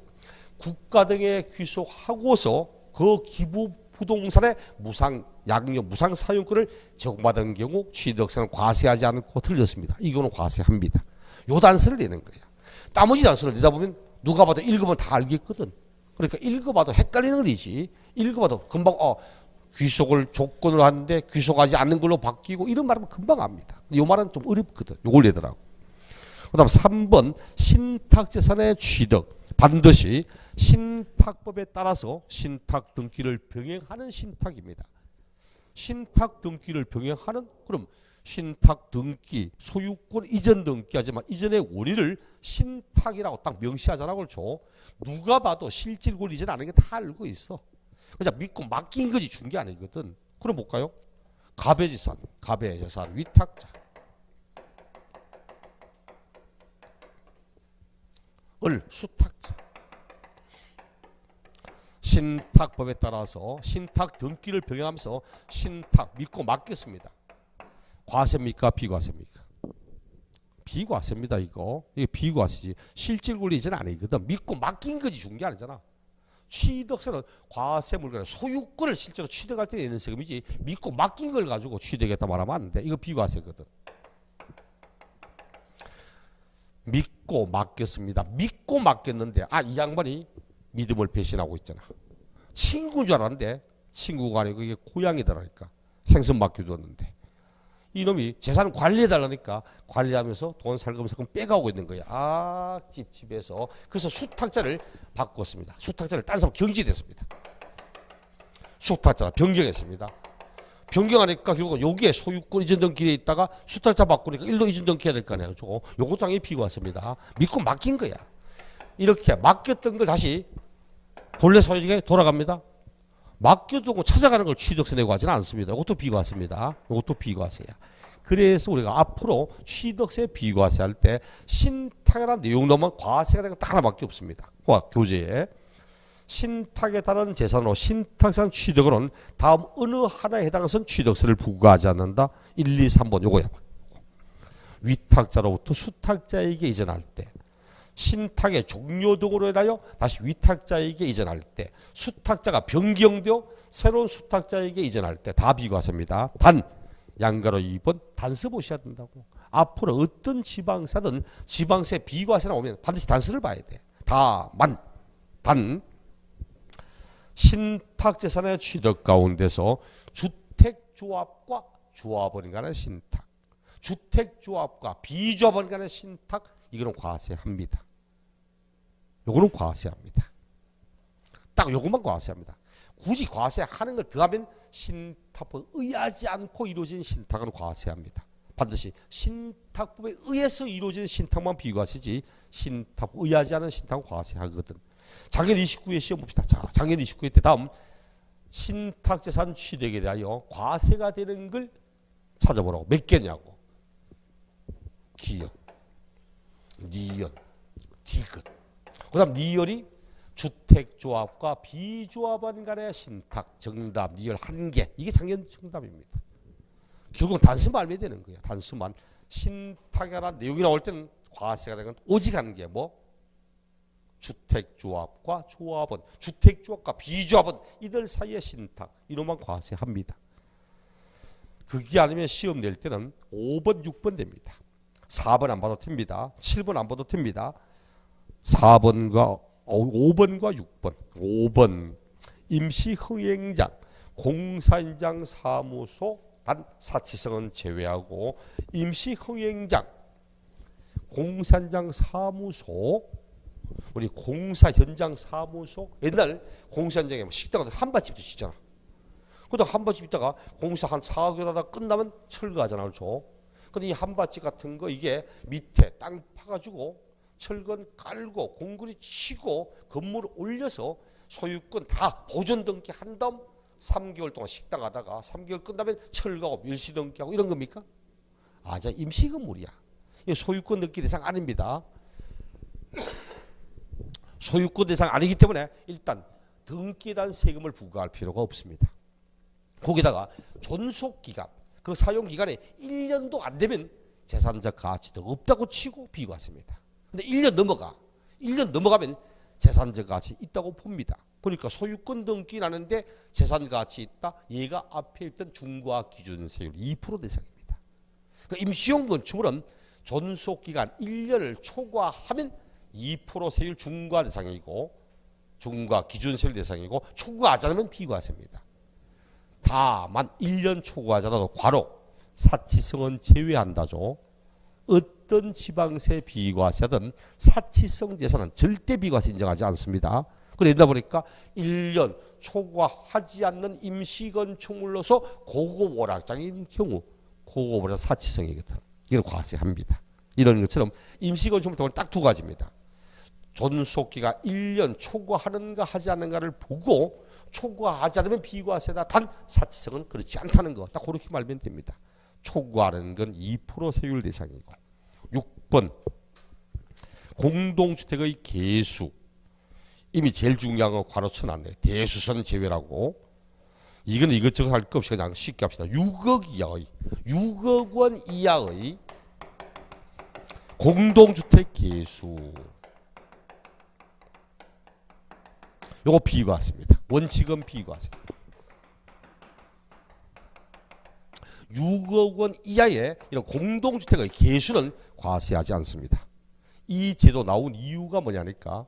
국가 등에 귀속하고서 그 기부 부동산의 무상 양료, 무상 사용권을 제공받은 경우 취득세는 과세하지 않고 틀렸습니다. 이거는 과세합니다. 요 단서를 내는 거야. 나머지 단서를 내다 보면 누가 봐도 읽으면 다 알겠거든. 그러니까 읽어봐도 헷갈리는 거지. 읽어봐도 금방 귀속을 조건으로 하는데 귀속하지 않는 걸로 바뀌고 이런 말하면 금방 압니다. 이 말은 좀 어렵거든. 요걸 내더라고. 그 다음 3번 신탁재산의 취득. 반드시 신탁법에 따라서 신탁 등기를 병행하는 신탁입니다. 신탁 등기를 병행하는, 그럼 신탁 등기, 소유권 이전 등기 하지만 이전의 원리를 신탁이라고 딱 명시하자라고 그렇죠. 누가 봐도 실질 권리 이전 아는 게 다 알고 있어. 그냥 믿고 맡긴 거지 준 게 아니거든. 그럼 볼까요? 가배재산, 가배재산 위탁자. 수탁자. 신탁법에 따라서 신탁 등기를 병행하면서 신탁 믿고 맡겼습니다. 과세입니까? 비과세입니까? 비과세입니다. 이게 비과세지. 실질 권리 이전 아니거든. 믿고 맡긴 거지 준 게 아니잖아. 취득세는 과세 물건의 소유권을 실제로 취득할 때 내는 세금이지 믿고 맡긴 걸 가지고 취득했다 말하면 안 돼. 이거 비과세거든. 믿고 맡겼습니다. 믿고 맡겼는데 이 양반이 믿음을 배신하고 있잖아. 친구인 줄 알았는데 친구가 아니고 이게 고양이더라니까. 생선 맡겨뒀는데 이놈이 재산 관리해달라니까 관리하면서 돈 살금살금 빼가고 있는 거야. 찝찝해서. 그래서 수탁자를 바꿨습니다. 수탁자를 딴 사람 경지됐습니다. 수탁자 변경했습니다. 변경하니까 결국 여기에 소유권 이전 등기에 있다가 수탁자 바꾸니까 일로 이전 등기해야 될 거 아니에요. 요것도 당연히 비과세입니다. 믿고 맡긴 거야. 이렇게 맡겼던 걸 다시 본래 소유자에게 돌아갑니다. 맡겨두고 찾아가는 걸 취득세 내고 하지는 않습니다. 이것도 비과세입니다. 이것도 비과세야. 그래서 우리가 앞으로 취득세 비과세 할 때 신탁이라는 내용 넣으면 과세가 되는 거 딱 하나밖에 없습니다. 교재에 신탁에 따른 재산으로 신탁상 취득으로는 다음 어느 하나에 해당해서는 취득세를 부과하지 않는다. 1, 2, 3번 요거야. 위탁자로부터 수탁자에게 이전할 때, 신탁의 종료 등으로 인하여 다시 위탁자에게 이전할 때, 수탁자가 변경되어 새로운 수탁자에게 이전할 때 다 비과세입니다. 단 양가로 2번 단서 보셔야 된다고. 앞으로 어떤 지방세든 지방세 비과세 나오면 반드시 단서를 봐야 돼. 단 신탁재산의 취득 가운데서 주택조합과 조합원 간의 신탁, 주택조합과 비조합원 간의 신탁, 이거는 과세합니다. 요거는 과세합니다. 딱 요것만 과세합니다. 굳이 과세하는 걸 더하면 신탁법에 의하지 않고 이루어진 신탁은 과세합니다. 반드시 신탁법에 의해서 이루어진 신탁만 비과세지 신탁법에 의하지 않은 신탁은 과세하거든. 작년 29회 시험 봅시다. 자, 작년 29회 때 다음 신탁재산 취득에 대하여 과세가 되는 걸 찾아보라고. 몇 개냐고. 기역, 니연, 디귿. 그 다음 니열이 주택조합과 비조합원 간의 신탁. 정답 니열 1개. 이게 작년 정답입니다. 결국은 단수만 알면 되는 거야. 단수만. 신탁이라는 내용이 나올 때는 과세가 되는 건 오직 하는 게 뭐? 주택조합과 조합원, 주택조합과 비조합원 이들 사이의 신탁. 이놈만 과세합니다. 그게 아니면 시험 낼 때는 5번, 6번 됩니다. 4번 안 봐도 됩니다. 7번 안 봐도 됩니다. 4번과 5번과 6번. 5번 임시흥행장 공사인장 사무소 단 사치성은 제외하고 임시흥행장 공사인장 사무소 우리 공사 현장 사무소 옛날 공사 현장에 식당 한밭집도 짓잖아. 그러다 한밭집 있다가 공사 한 4개월 하다 끝나면 철거하잖아. 그렇죠? 근데 이 한밭집 같은 거 이게 밑에 땅 파가지고 철근 깔고 공구리 치고 건물을 올려서 소유권 다 보존 등기 한 다음 3개월 동안 식당 하다가 3개월 끝나면 철거하고 멸시 등기하고 이런 겁니까? 아, 자 임시 건물이야. 이 소유권 등기 대상 아닙니다. 소유권 대상 아니기 때문에 일단 등기에 대한 세금을 부과할 필요가 없습니다. 거기다가 존속기간, 그 사용기간이 1년도 안 되면 재산적 가치도 없다고 치고 비과세입니다. 근데 1년 넘어가면 재산적 가치 있다고 봅니다. 보니까 소유권 등기 나는데 재산 가치 있다. 얘가 앞에 있던 중과 기준 세율 2% 대상입니다. 그러니까 임시용 건축물은 존속기간 1년을 초과하면 2% 세율 중과 대상이고 중과 기준 세율 대상이고 초과하지 않으면 비과세입니다. 다만 1년 초과하자라도 과로 사치성은 제외한다죠. 어떤 지방세 비과세든 사치성 재산은 절대 비과세 인정하지 않습니다. 그러다 보니까 1년 초과하지 않는 임시건축물로서 고급오락장인 경우 고급오락 사치성이거든. 이걸 과세합니다. 이런 것처럼 임시건축물 동안 딱 두 가지입니다. 존속기가 1년 초과하는가 하지 않는가를 보고 초과하지 않으면 비과세다. 단 사치성은 그렇지 않다는 거 딱 그렇게 말면 됩니다. 초과하는 건 2% 세율 대상이고 6번 공동주택의 개수 이미 제일 중요한 거 괄호 쳐놨네. 대수선 제외라고. 이건 이것저것 할 거 없이 그냥 쉽게 합시다. 6억 이하의 6억 원 이하의 공동주택 개수 요거 비과세입니다. 원칙은 비과세. 6억 원 이하의 이런 공동주택의 개수는 과세하지 않습니다. 이 제도 나온 이유가 뭐냐니까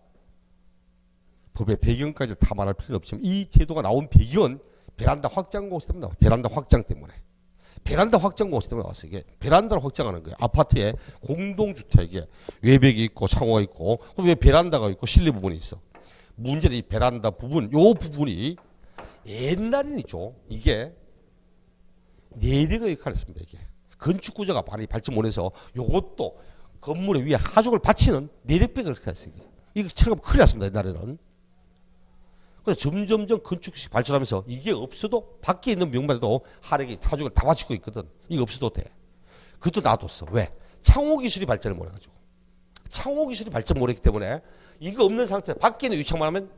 법의 배경까지 다 말할 필요는 없지만 이 제도가 나온 배경은 베란다 확장 공시 때문에 나와요. 베란다 확장 때문에. 베란다 확장 공시 때문에 나왔어요. 이게 베란다를 확장하는 거예요. 아파트에 공동주택에 외벽이 있고 창호가 있고 그럼 왜 베란다가 있고 실내 부분이 있어. 문제는 이 베란다 부분, 요 부분이 옛날이죠. 이게 내력의 역할을 했습니다. 이게 건축구조가 많이 발전 못해서 요것도 건물의 위에 하중을 받치는 내력벽을 그렇게 했어요. 이게 철거가 큰일 났습니다. 옛날에는. 그래서 점점점 건축식이 발전하면서 이게 없어도 밖에 있는 명만에도 하력이 하중을 다 받치고 있거든. 이거 없어도 돼. 그것도 놔뒀어. 왜? 창호 기술이 발전을 못해가지고. 창호 기술이 발전 못했기 때문에 이거 없는 상태 밖에 있는 유창만 하면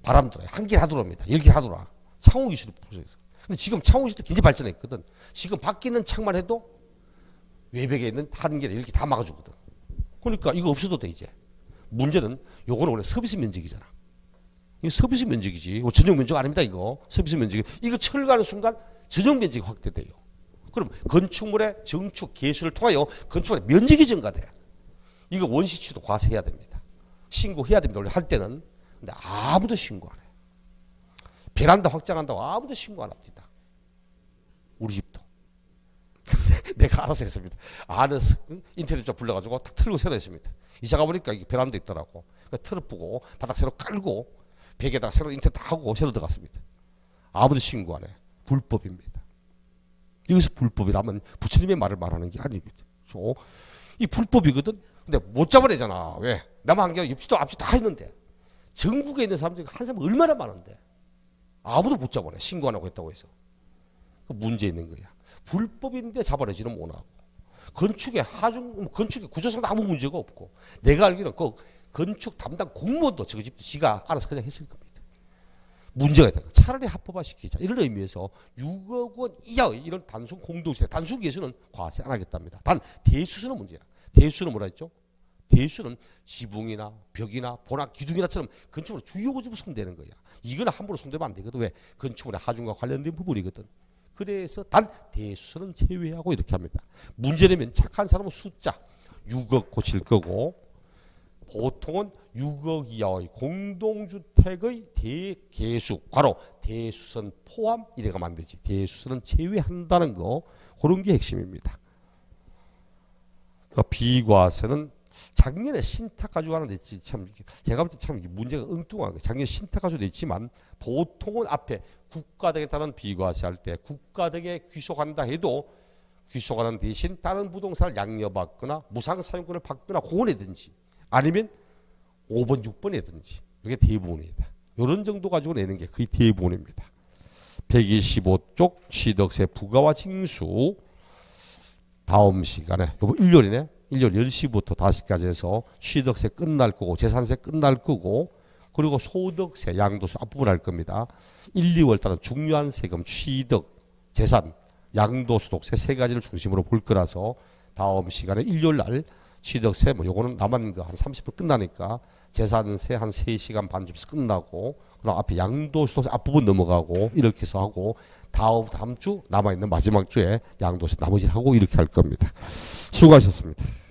바람 들어요. 한 개 다 들어옵니다. 10개 다 들어와. 창호 기술이 부족해서. 근데 지금 창호 기술도 굉장히 발전했거든. 지금 밖에 있는 창만 해도 외벽에 있는 한 개를 이렇게 다 막아주거든. 그러니까 이거 없어도 돼 이제. 문제는 요거는 원래 서비스 면적이잖아. 이거 서비스 면적이지. 이거 전용 면적 아닙니다. 이거 서비스 면적이. 이거 철거하는 순간 전용 면적이 확대돼요. 그럼 건축물의 정축 개수를 통하여 건축물의 면적이 증가돼. 이거 원시치도 과세해야 됩니다. 신고해야 됩니다. 원래 할 때는. 근데 아무도 신고 안 해. 베란다 확장한다고 아무도 신고 안 합니다. 우리 집도. 근데 내가 알아서 했습니다. 아는 인터넷 좀 불러가지고 탁 틀고 세워냈습니다. 이사가 보니까 이게 베란다 있더라고. 틀어 뿌고 바닥 새로 깔고 벽에다가 새로 인터넷 다 하고 새로 들어갔습니다. 아무도 신고 안 해. 불법입니다. 여기서 불법이라면 부처님의 말을 말하는 게 아닙니다. 이 불법이거든. 근데 못 잡아내잖아. 왜? 나만 한 게 옆집도 앞집 다 있는데 전국에 있는 사람들이 한 사람 얼마나 많은데 아무도 못 잡아내. 신고 안 하고 했다고 해서. 그 문제 있는 거야. 불법인데 잡아내지는 못하고 건축의 하중 건축의 구조상 아무 문제가 없고 내가 알기로는 그 건축 담당 공무원도 저 집도 지가 알아서 그냥 했을 겁니다. 문제가 있다. 차라리 합법화시키자. 이런 의미에서 6억 원 이하의 이런 단순 공동주택, 단순 개수는 과세 안 하겠답니다. 단 대수수는 문제야. 대수는 뭐라 했죠? 대수는 지붕이나 벽이나 보나 기둥이나처럼 건축물의 주요 구조부 손대는 거야. 이거는 함부로 손대면 안 되거든. 왜? 건축물의 하중과 관련된 부분이거든. 그래서 단 대수는 제외하고 이렇게 합니다. 문제 내면 착한 사람은 숫자 6억 고칠 거고 보통은 6억 이하의 공동주택의 대개수 괄호 대수선 포함 이래가 만들지 대수선은 제외한다는 거 그런 게 핵심입니다. 그러니까 비과세는 작년에 신탁 가지고 하나 냈지 참 제가 볼 때 참 문제가 엉뚱한 거예요. 작년에 신탁 가지고 냈지만 보통은 앞에 국가 등에 따른 비과세 할 때 국가 등에 귀속한다 해도 귀속하는 대신 다른 부동산을 양려받거나 무상사용권을 받거나 그거내든지 아니면 5번 6번이든지 이게 대부분이다. 이런 정도 가지고 내는 게 거의 대부분입니다. 125쪽 취득세 부과와 징수 다음 시간에 이거 일요일이네. 일요일 10시부터 5시까지 해서 취득세 끝날 거고 재산세 끝날 거고 그리고 소득세 양도세 앞부분 할 겁니다. 1, 2월 달은 중요한 세금 취득 재산 양도소득세 세 가지를 중심으로 볼 거라서 다음 시간에 일요일 날 취득세 뭐 요거는 남은 거 한 30분 끝나니까 재산세 한 3시간 반 정도 끝나고 그럼 앞에 양도소득세 앞부분 넘어가고 이렇게 해서 하고 다음 주 남아있는 마지막 주에 양도세 나머지를 하고 이렇게 할 겁니다. 수고하셨습니다.